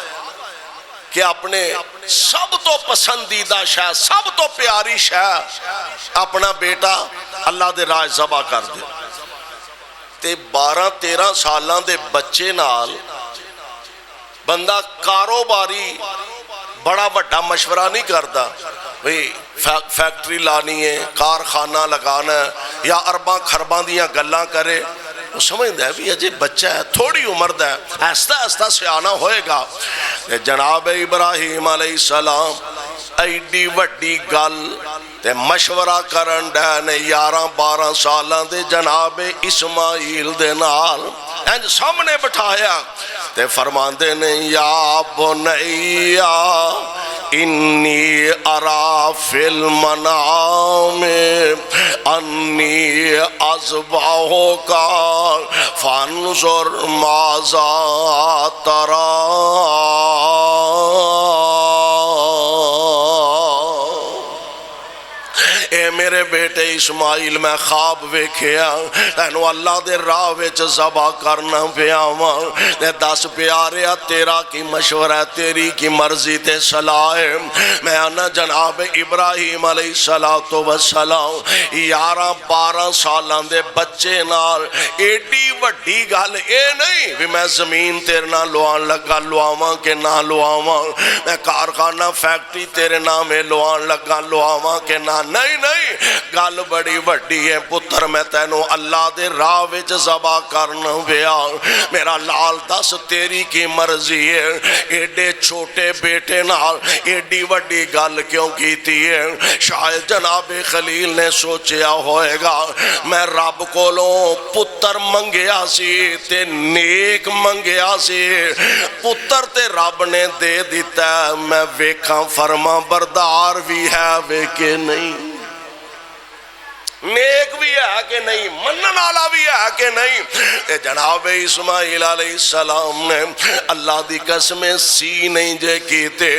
کہ اپنے سب تو پسندیدہ شاہ، سب تو پیاری شاہ اپنا بیٹا اللہ دے راہ ذبح کر دے، تے 12-13 سالاں دے بچے نال بندہ کاروباری بڑا بڑا مشورہ نہیں کرتا بھئی فیکٹری لانی ہے، کارخانہ لگانا ہے یا ارباں خرباں دیاں گلاں کرے. وہ سمجھتا ہے بھی اجے بچہ ہے، تھوڑی عمر دا ہے، ایستا ایستا سیانا ہوئے گا. جناب ابراہیم علیہ السلام ایڈی وڈی گل تے مشورہ کرن ڈے نے 11-12 سالاں دے جناب اسماعیل دے نال انج سامنے بٹھایا تے فرماندے نے یا بنیا انی ارا فی المنام انی اذبحک فانظر ماذا تری. اے میرے بیٹے اسماعیل میں خواب ویکھیا تینو اللہ دے راہ وچ ذبح کرنا پیا واں تے دس پیاریا تیرا کی مشورہ ہے، تیری کی مرضی تے صلاح ہے. میں آنا جناب ابراہیم علیہ السلام 11-12 سالاں دے بچے نال ایڈی وڈی گل اے نہیں بھی میں زمین تیرے نال لوان لگا لواواں کہ نہ لواواں، میں کارخانہ فیکٹری تیرے نام لوان لگا لواواں کہ نہ. نہیں گل بڑی وڈی ہے پتر، میں تینوں اللہ دے راہ وچ ذبح کرنا پیا. میرا لال دس تیری کی مرضی ہے. ایڈے چھوٹے بیٹے نال ایڈی وڈی گل کیوں کیتی ہے؟ شاید جناب خلیل نے سوچیا ہوئے گا میں رب کولوں پتر منگیا سی تے نیک منگیا سی، پتر تے رب نے دے دیتا ہے، میں ویکھاں فرما بردار بھی ہے وے کہ نہیں، نیک بھی ہے کہ نہیں، منن والا بھی ہے کہ نہیں. تے جناب اسماعیل علیہ السلام نے اللہ دی قسمیں سی نہیں جے کیتے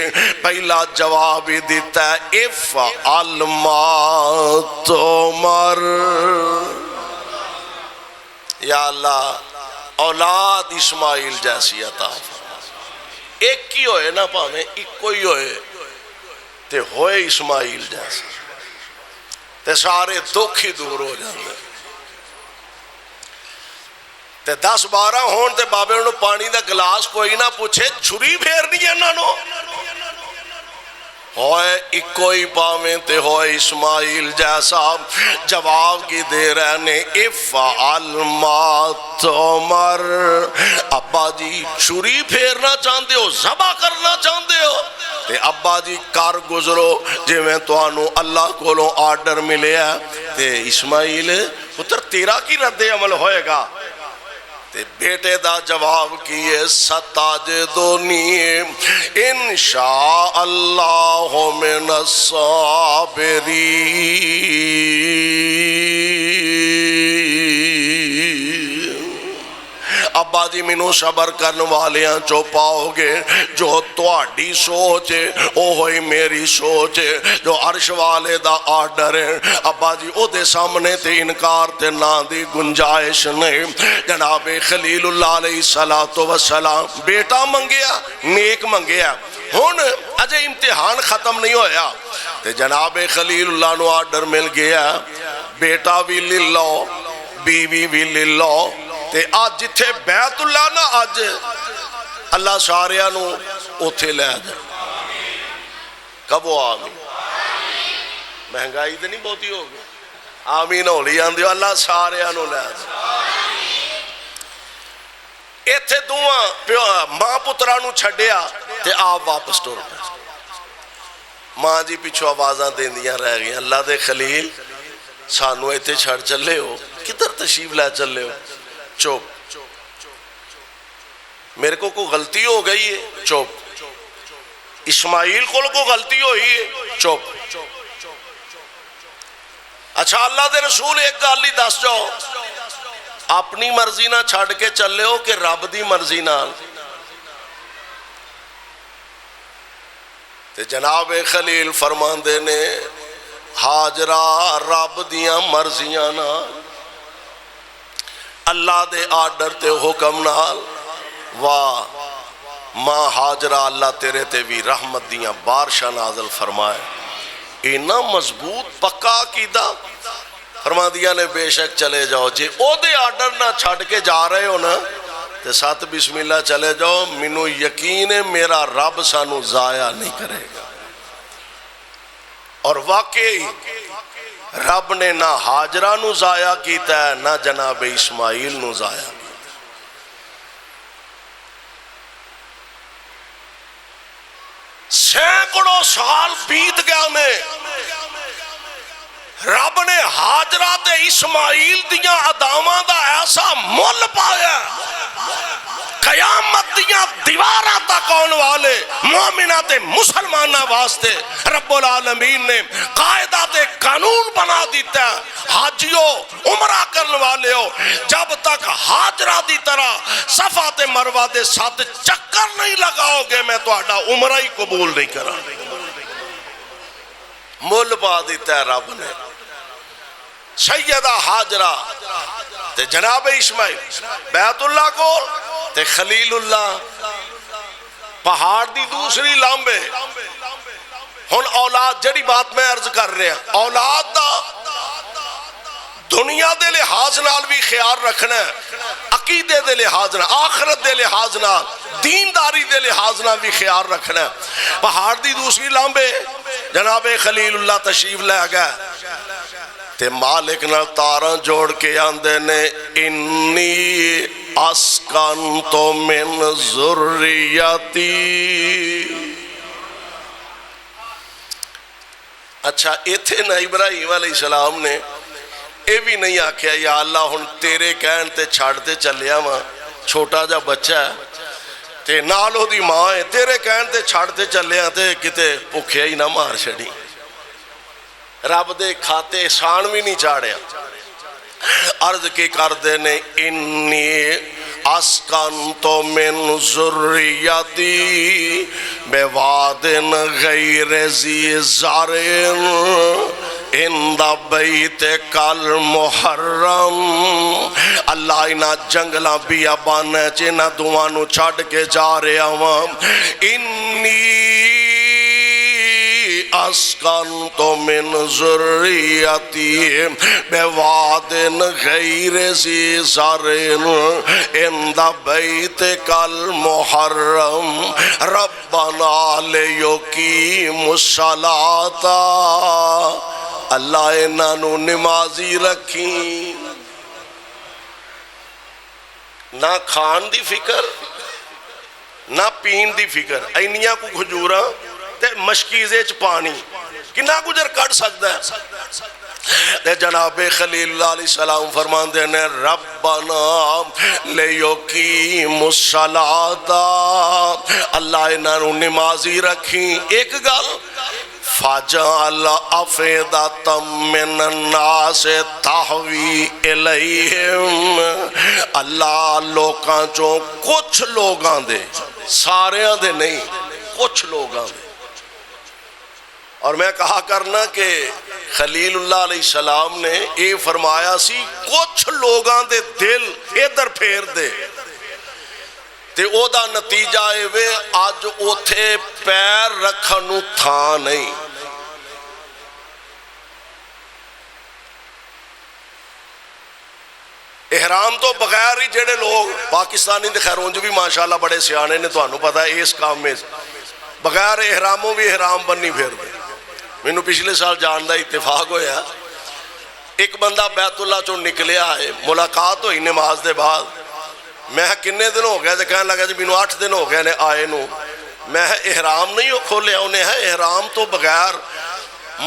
پہلا جواب ہی دیتا ہے افعل ما تؤمر. یا اللہ اولاد اسماعیل جیسی عطا فرما. ایک ہی ہوئے نا پاویں ایک کوئی ہوئے تے ہوئے اسماعیل جیسا تے سارے دکھ ہی دور ہو جاندے. تے 10-12 ہون تے بابے انہوں پانی دا گلاس کوئی نہ پوچھے چھری پھیرنی ہے انہوں ہوئے اکوئی پاویں تے ہوئے اسماعیل جیسا. جواب کی دے رہنے افعل ما تؤمر. ابا جی چھری پھیرنا چاہندے ہو، ذبح کرنا چاہندے ہو تے ابا جی کار گزرو جی میں تو آنو اللہ کولوں آرڈر ملے ہے. تے اسماعیل پتر تیرا کی رد عمل ہوئے گا؟ تے بیٹے دا جواب کیے ستاجدونی انشاء اللہ من الصابرین. ابا جی مینوں صبر کرن والیاں چو پاؤ گے، جو تواڈی سوچ ہے او ہوئی میری سوچ ہے، جو عرش والے دا آرڈر ہے ابا جی او دے سامنے تے انکار تے نہ دی گنجائش نہیں. جناب خلیل اللہ علیہ السلام بیٹا منگیا، نیک منگیا. ہن اجے امتحان ختم نہیں ہویا تے جناب خلیل اللہ نو آرڈر مل گیا بیٹا بھی لے لو بیوی بھی لے لو. تے آج جتھے بیت اللہ نا آج اللہ ساریاں نو اوتھے لے جائے. کب وہ آمین؟ مہنگائی تے نہیں بہتی ہوگی، آمین ہو لی آندھے اللہ ساریاں نو لے جائے. ایتھے دوہاں ماں پترا نو چھڑیا تے آپ واپس ٹور پہ. ماں جی پیچھو آوازاں دیں دیاں رہ گئی اللہ دے خلیل سانو ایتھے چھڑ چلے ہو، کدھر تشریف لے چلے ہو؟ چوپ، میرے کو کوئی غلطی ہو گئی ہے؟ چوپ. اسماعیل کو غلطی ہوئی ہے؟ چوپ. اچھا اللہ دے رسول ایک گل ہی دس جاؤ، اپنی مرضی نہ چھڑ کے چلے ہو کہ رب دی مرضی نال؟ تے جناب خلیل فرماندے نے ہاجرہ رب دیاں مرضیاں نال، اللہ دے آرڈر تے حکم نال. واہ ماں ہاجرہ اللہ تیرے تے بھی رحمت دیاں بارشاں نازل فرمائے. اینا مضبوط پکا عقیدہ فرماندیاں نے بے شک چلے جاؤ، جی او دے آرڈر نہ چھڑ کے جا رہے ہو نا تے ساتھ بسم اللہ چلے جاؤ، مینوں یقین ہے میرا رب سانو ضائع نہیں کرے گا۔ اور واقعی رب نے نہ ہاجرہ نو ضائع کیتا ہے نہ جناب اسماعیل نو ضائع کیتا۔ سینکڑوں سال بیت گیا میں، رب نے ہاجرہ تے اسماعیل دیاں اداماں دا ایسا مول پایا، قیامت دیاں دیواراں تک آن والے مومنہ تے مسلمانہ واسطے رب العالمین نے قاعدہ تے قانون بنا دیتا ہے۔ حاجیوں عمرہ کرنے والے ہو، جب تک ہاجرہ دی طرح صفا تے مروہ دے ساتھ چکر نہیں لگاؤ گے میں تو آڈا عمرہ ہی قبول نہیں کرا۔ مول پا دیتا ہے رب نے۔ سیدہ ہاجرہ تے جناب اسماعیل بیت اللہ کو تے خلیل اللہ، پہاڑ دی دوسری لامبے۔ ہن اولاد جڑی بات میں عرض کر رہے ہیں، اولاد دا دنیا دے لحاظ نال بھی خیال رکھنا ہے، عقیدے دے لحاظ نال، آخرت دے لحاظ نال، دینداری دے لحاظ نال بھی خیال رکھنا ہے۔ پہاڑ دی دوسری لامبے جناب خلیل اللہ تشریف لے گئے تے مالک نال تاراں جوڑ کے آندے نے انی اسکنت من ذریتی۔ اچھا ایتھے نہ ابراہیم علیہ السلام نے اے بھی نہیں آکھیا یا اللہ ہن تیرے کہن تے چھاڑتے چلیا ماں، چھوٹا جا بچہ ہے تے نالو دی ماں ہے، تیرے کہن تے چھاڑتے چلیا تے کتے پکھیا ہی نہ مار چھڑی۔ رب دے کھاتے احسان بھی نہیں چاڑیا۔ عرض کی کر دینے انی اسکنت من ذریتی بواد غیر ذی زرع عند بیتک المحرم۔ اللہ انہا جنگلاں بیابانے چنہ دوانو چھڑ کے جا رہے ہوں۔ انی اسکنت من ذریتی بواد غیر ذی زرع عند بیتک المحرم ربنا لیقیموا الصلاۃ۔ اللہ انہوں نمازی رکھیں، نہ کھان دی فکر نہ پین دی فکر، اینیاں کو کھجوراں تے مشکیزے چ پانی کنا گزر کٹ سکتا ہے۔ تے جناب خلیل اللہ علیہ السلام فرمان دینے ربنا لیقیموا الصلاۃ، اللہ انہوں نمازی رکھیں۔ ایک گل فَجَعَلَ أَفْئِدَةً مِّنَ النَّاسِ تَهْوِي إِلَيْهِمْ، اللہ لوکاں چوں کچھ لوگاں دے، ساریاں دے نہیں، کچھ لوگاں دے۔ اور میں کہا کرنا کہ خلیل اللہ علیہ السلام نے اے فرمایا سی کچھ لوگاں دے دل ادھر پھیر دے تے او دا نتیجہ اے وے آج اوتھے پیر رکھنو تھا نہیں۔ احرام تو بغیر ہی جڑے لوگ پاکستانی دے خیر انج بھی ماشاءاللہ بڑے سیانے نے، تو انہوں پتا ہے اس کام میں بغیر احراموں بھی احرام بننی پھیر دے۔ میں نے پچھلے سال جان دا اتفاق ہویا، ایک بندہ بیت اللہ چوں نکلیا ہے، ملاقات ہوئی نماز دے بعد، میں کنے دن ہو گئے تو کہنے لگا جی میں 8 دن ہو گئے نے آئے نو، میں احرام نہیں ہو کھولے، انہیں ہے احرام تو بغیر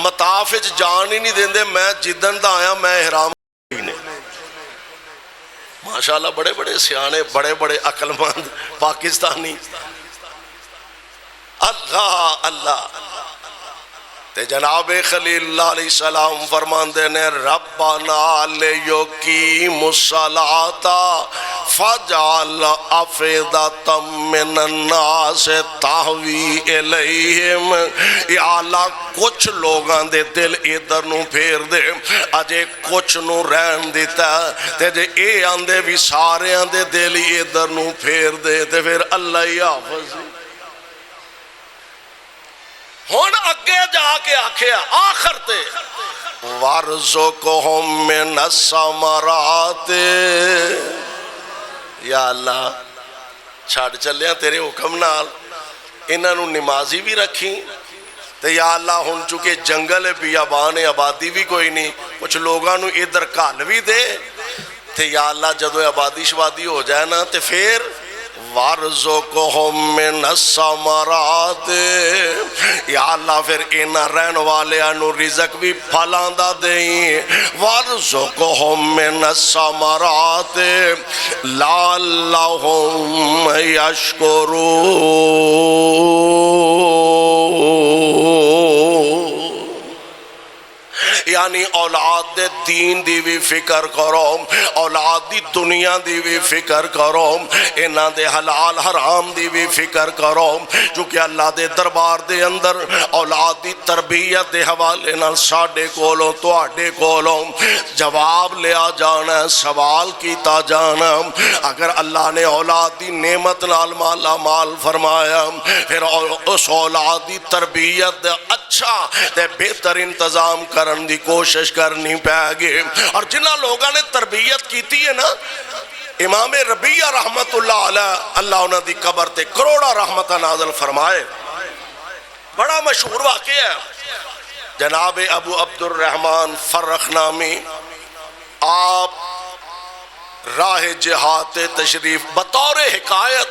مطاف جان ہی نہیں دیں دے، میں جدن دا آیا میں احرام ہی نہیں۔ ماشاءاللہ بڑے بڑے سیانے، بڑے بڑے عقل مند پاکستانی، اللہ اللہ۔ تے جناب خلیل اللہ علیہ السلام فرمان دینے ربنا لیقیموا الصلاۃ فجعل افئدۃ من الناس تہوی الیہم، یا اللہ کچھ لوگاں دے دل ادھر نو پھیر دے، اجے کچھ نو رہن دیتا تے جے اے آندے بھی سارے آندے دل ادھر نو پھیر دے تے پھر اللہ ہی حافظ۔ ہون اگے جا کے آکھیا آخر تے وارزقہم من الثمرات. یا اللہ چھڑ چلیا تیرے حکم نال انہاں نو نمازی بھی رکھی تے یا اللہ ہن چونکہ جنگل ہے بیابان ہے آبادی بھی کوئی نہیں کچھ لوگاں نو ادھر گھل بھی دے تے یا اللہ جدو آبادی شبادی ہو جائے نا تے پھر وارزقہم من الثمرات. یا اللہ پھر انہاں رہن والیاں نو رزق بھی پھلاں دا دیں. وارزقہم من الثمرات لعلہم یشکرون. یعنی اولاد دے دین دی بھی فکر کرو اولاد دی دنیا دی بھی فکر کرو انہاں دے حلال حرام دی بھی فکر کرو چونکہ اللہ دے دربار دے اندر اولاد دی تربیت دے حوالے نال ساڈے کولوں تواڈے کولوں جواب لیا جانا سوال کیتا جانا. اگر اللہ نے اولاد دی نعمت نال مالا مال فرمایا پھر اس اولاد دی تربیت دے اچھا تے بہتر انتظام کرن دی کوشش کرنی پائے گی. اور جنہ لوگاں نے تربیت کیتی ہے نا امام ربیہ رحمت اللہ علیہ اللہ انہاں دی قبر تے کروڑا رحمتہ نازل فرمائے. بڑا مشہور واقعہ ہے. جناب ابو عبد الرحمن فرخ نامی آپ راہ جہاد تشریف بطور حکایت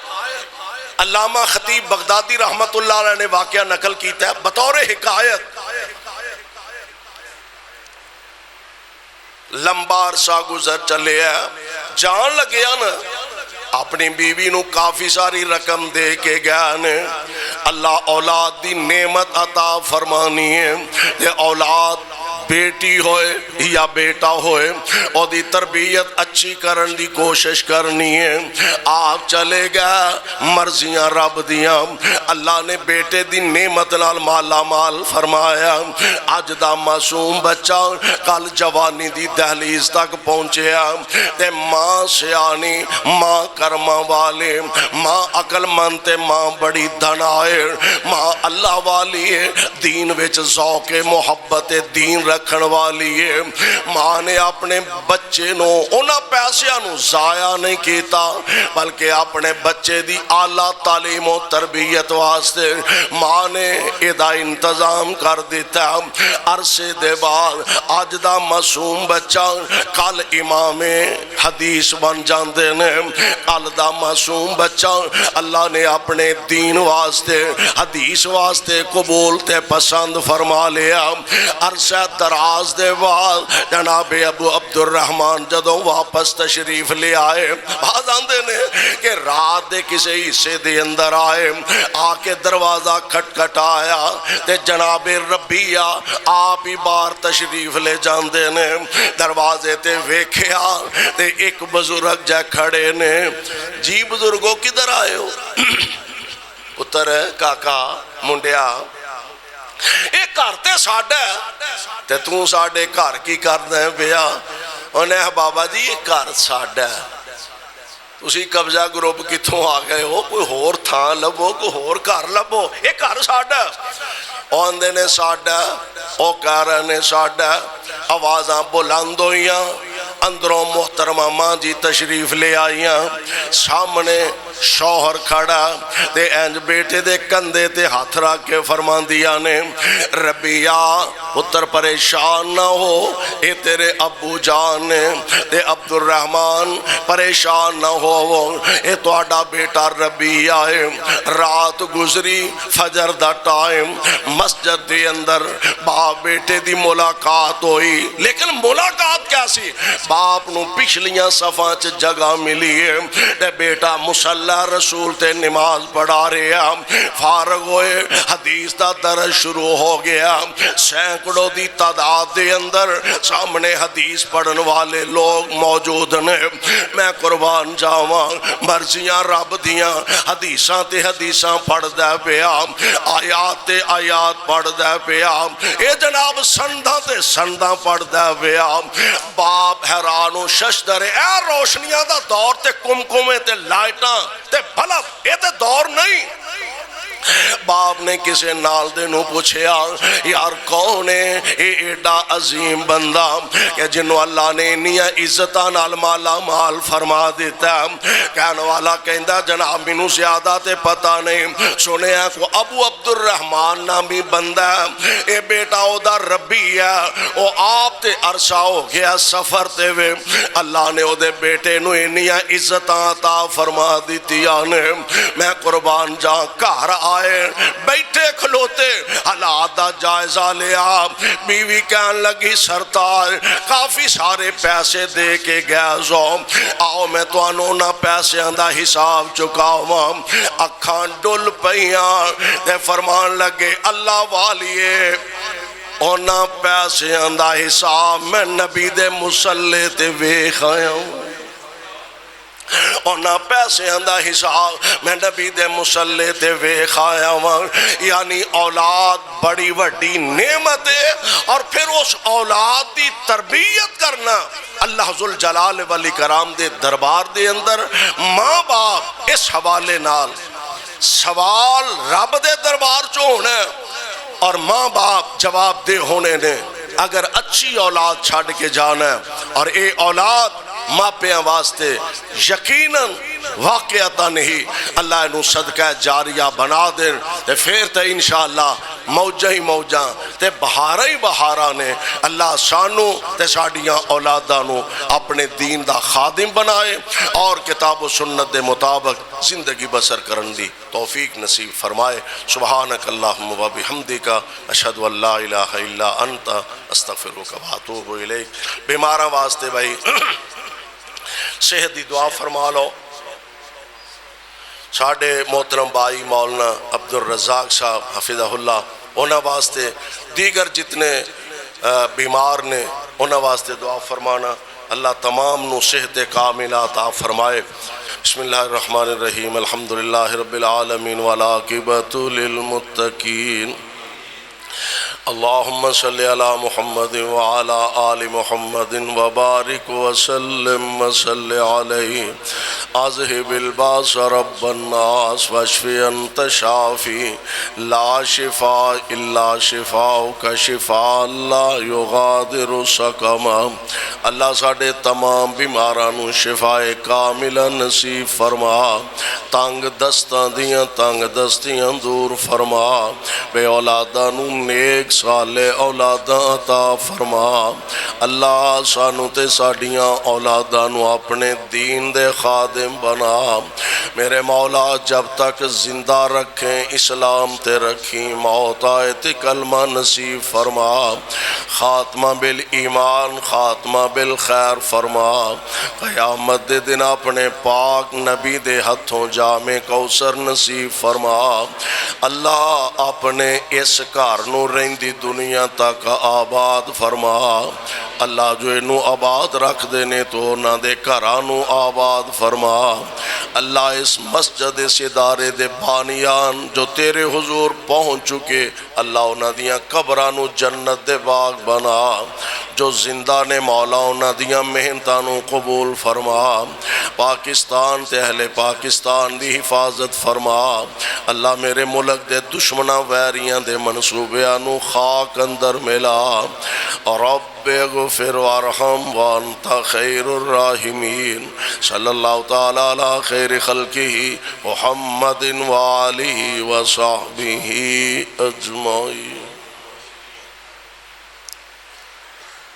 علامہ خطیب بغدادی رحمت اللہ علیہ نے واقعہ نقل کیتا ہے بطور حکایت. لمبا عرصہ گزر چلے ہے جان لگیا نا اپنی بیوی نو کافی ساری رقم دے کے گیا نے اللہ اولاد دی نعمت عطا فرمانی ہے. یہ اولاد بیٹی ہوئے یا بیٹا ہوئے اور دی تربیت اچھی کرن دی کوشش کرنی ہے. آپ چلے گئے مرضیاں رب دیاں اللہ نے بیٹے دی نعمت نال مالا مال فرمایا. اج دا معصوم بچہ کل جوانی دی دہلیز تک پہنچیا تے ماں سیانی ماں کرما والے ماں عقل مند تے ماں بڑی دھنائر ماں اللہ والی ہے دین وچ ذوق محبت دین رکھن والی ہے. ماں نے اپنے بچے نو انہاں پیسیاں نو ضائع نہیں کیتا بلکہ اپنے بچے دی اعلیٰ تعلیم و تربیت واسطے ماں نے ادا انتظام کر دیتا. عرصے دے بعد اج دا معصوم بچہ کل امام حدیث بن جاندے نے. کل دا معصوم بچہ اللہ نے اپنے دین واسطے حدیث واسطے قبول تے پسند فرما لیا. عرصہ دراز دے بعد جناب ابو عبد الرحمن جدوں واپس تشریف لے آئے بعض آندے نے کہ رات دے کسے حصے دے اندر آئے آ کے دروازہ کھٹکھٹایا تے جناب ربیہ آپ ہی بار تشریف لے جاندے نے. دروازے تے ویکھیا تے ایک بزرگ جا کھڑے نے. جی بزرگوں کدھر آئے ہو؟ پتر کاکا منڈیا اے گھر تے ساڈا ہے تے تو ساڈے گھر کی کردا ہے پیا؟ انہیں بابا جی یہ گھر ساڈا ہے تسی قبضہ گروپ کتھوں آ گئے ہو کوئی ہور تھان لبو کوئی ہور گھر لبو یہ گھر ساڈا آندے نے ساڈا او کہہ رہے نے ساڈا. آوازاں بلند ہوئیاں اندروں محترمہ ماں جی تشریف لے آئیاں. سامنے شوہر کھڑا تے اینج بیٹے دے کندھے تے ہاتھ رکھ کے فرماندیاں نے ربیہ پتر پریشان نہ ہو اے تیرے ابو جان نے تے عبد الرحمن پریشان نہ ہو اے تہاڈا بیٹا ربیہ ہے. رات گزری فجر دا ٹائم مسجد دے اندر باپ بیٹے دی ملاقات ہوئی لیکن ملاقات کیسی باپ نو پچھلیاں صفاں چ جگہ ملی ہے تے بیٹا مصلی رسول تے نماز پڑھا رہے ہیں. فارغ ہوئے حدیث دا درس شروع ہو گیا. سینکڑوں دی تعداد دے اندر سامنے حدیث پڑھن والے لوگ موجود نے. میں قربان جاواں مرضیاں رب دیاں حدیثاں تے حدیثاں پڑھ دے پیا آیات تے آیات پڑھ دے پیا اے جناب سنداں تے سنداں پڑھ دے پیا. باپ حیران و ششدر اے روشنیاں دا دور تے کمکمے تے لائٹاں تے بلب اے تے دور نہیں باپ نے کسے نال دے نو پوچھیا یار کون ہے اے ایڈا عظیم بندہ کہ جنہوں اللہ نے انہی عزتاں نال مالا مال فرما دیتا ہے؟ کہنے والا کہندہ جناب منو زیادہ تے پتہ نہیں، سنے ہیں کو ابو عبد الرحمن نامی بندہ ہے، اے بیٹا او دا ربی ہے، او آپ تے عرصہ ہو گیا سفر تے وے، اللہ نے او دے بیٹے نو انہی عزتاں عطا فرما دیتی آنے۔ میں قربان جا گھر آئے بیٹھے کھلوتے حالات دا جائزہ لیا، بیوی کہن لگی سرتار کافی سارے پیسے دے کے گیا زو، آؤ میں تو انہوں پیسے اندہ حساب چکاوا، اکھان ڈل پہیاں تے فرمان لگے اللہ والیے اونا پیسے اندہ حساب میں نبی دے مسلح تے ویکھ آیا ہوں، اونا پیسے اندہ حساب میں نبی دے مسلح تے ویکھ آیا ہوں۔ یعنی اولاد بڑی وڈی نعمت ہے، اور پھر اس اولاد دی تربیت کرنا اللہ ذوالجلال والاکرام دے دربار دے اندر ماں باپ اس حوالے نال سوال رب دے دربار چو ہونا ہے، اور ماں باپ جواب دے ہونے نے اگر اچھی اولاد چھاڑ کے جانا ہے، اور اے اولاد ماپیاں واسطے یقیناً واقعتا نہیں اللہ انہوں صدقہ جاریہ بنا دیں تے پھر تے انشاءاللہ موجہ ہی موجہ تے بہارہ ہی بہارہ نے اللہ سانو تے ساڑیاں اولادانو اپنے دین دا خادم بنائے اور کتاب و سنت دے مطابق زندگی بسر کرن دی توفیق نصیب فرمائے۔ سبحانک اللہم و بحمدک اشہدو ان لا الہ الا انت استغفرک و اتوب الیک۔ بیمارہ واسطے بھائی صحت دی دعا فرما لو۔ ساڑھے محترم بھائی مولانا عبد الرزاق صاحب حفظہ اللہ انہاں واسطے، دیگر جتنے بیمار نے انہاں واسطے دعا فرمانا، اللہ تمام نو صحت کاملہ عطا فرمائے۔ بسم اللہ الرحمن الرحیم، الحمدللہ رب العالمین والعاقبۃ للمتقین، اللہم صلی علی محمد وعلی آل محمد وبارک وسلم وصلی علیہ، اذہب الباس رب الناس واشفی انت شافی لا شفاء الا شفاؤک شفاء لا یغادر سقما۔ اللہ ساڑھے تمام بیمارانو شفاء کاملہ نصیب فرما، تنگ دستاں دیاں تنگ دستیاں دور فرما، بے اولادانو نیک صالح اولاداں عطا فرما۔ اللہ سانو تے ساڑیاں اولادانو اپنے دین دے خادم بنا، میرے مولا جب تک زندہ رکھیں اسلام تے رکھیں، موت آئے تے کلمہ نصیب فرما، خاتمہ بالایمان خاتمہ بالخیر فرما، قیامت دے دن اپنے پاک نبی دے ہتھوں جامع کوثر نصیب فرما۔ اللہ اپنے اس گھر نو رہندی دنیا تک آباد فرما، اللہ جو انہوں آباد رکھ دینے تو نہ دے گھرانو آباد فرما۔ اللہ اس مسجد اس ادارے دے بانیان جو تیرے حضور پہنچ چکے، اللہ انہاں دیاں قبرانو جنت دے باغ بنا، جو زندہ نے مولا انہاں دیاں محنتانو قبول فرما۔ پاکستان تے اہل پاکستان دی حفاظت فرما، اللہ میرے ملک دے دشمنہ ویریاں دے منصوبیانو خاک اندر ملا، رب اغفر وارحم وانت خیر الراحمین، صلی اللہ تعالی علی خیر خلقہ محمد وآلہ وصحبہ اجمعین۔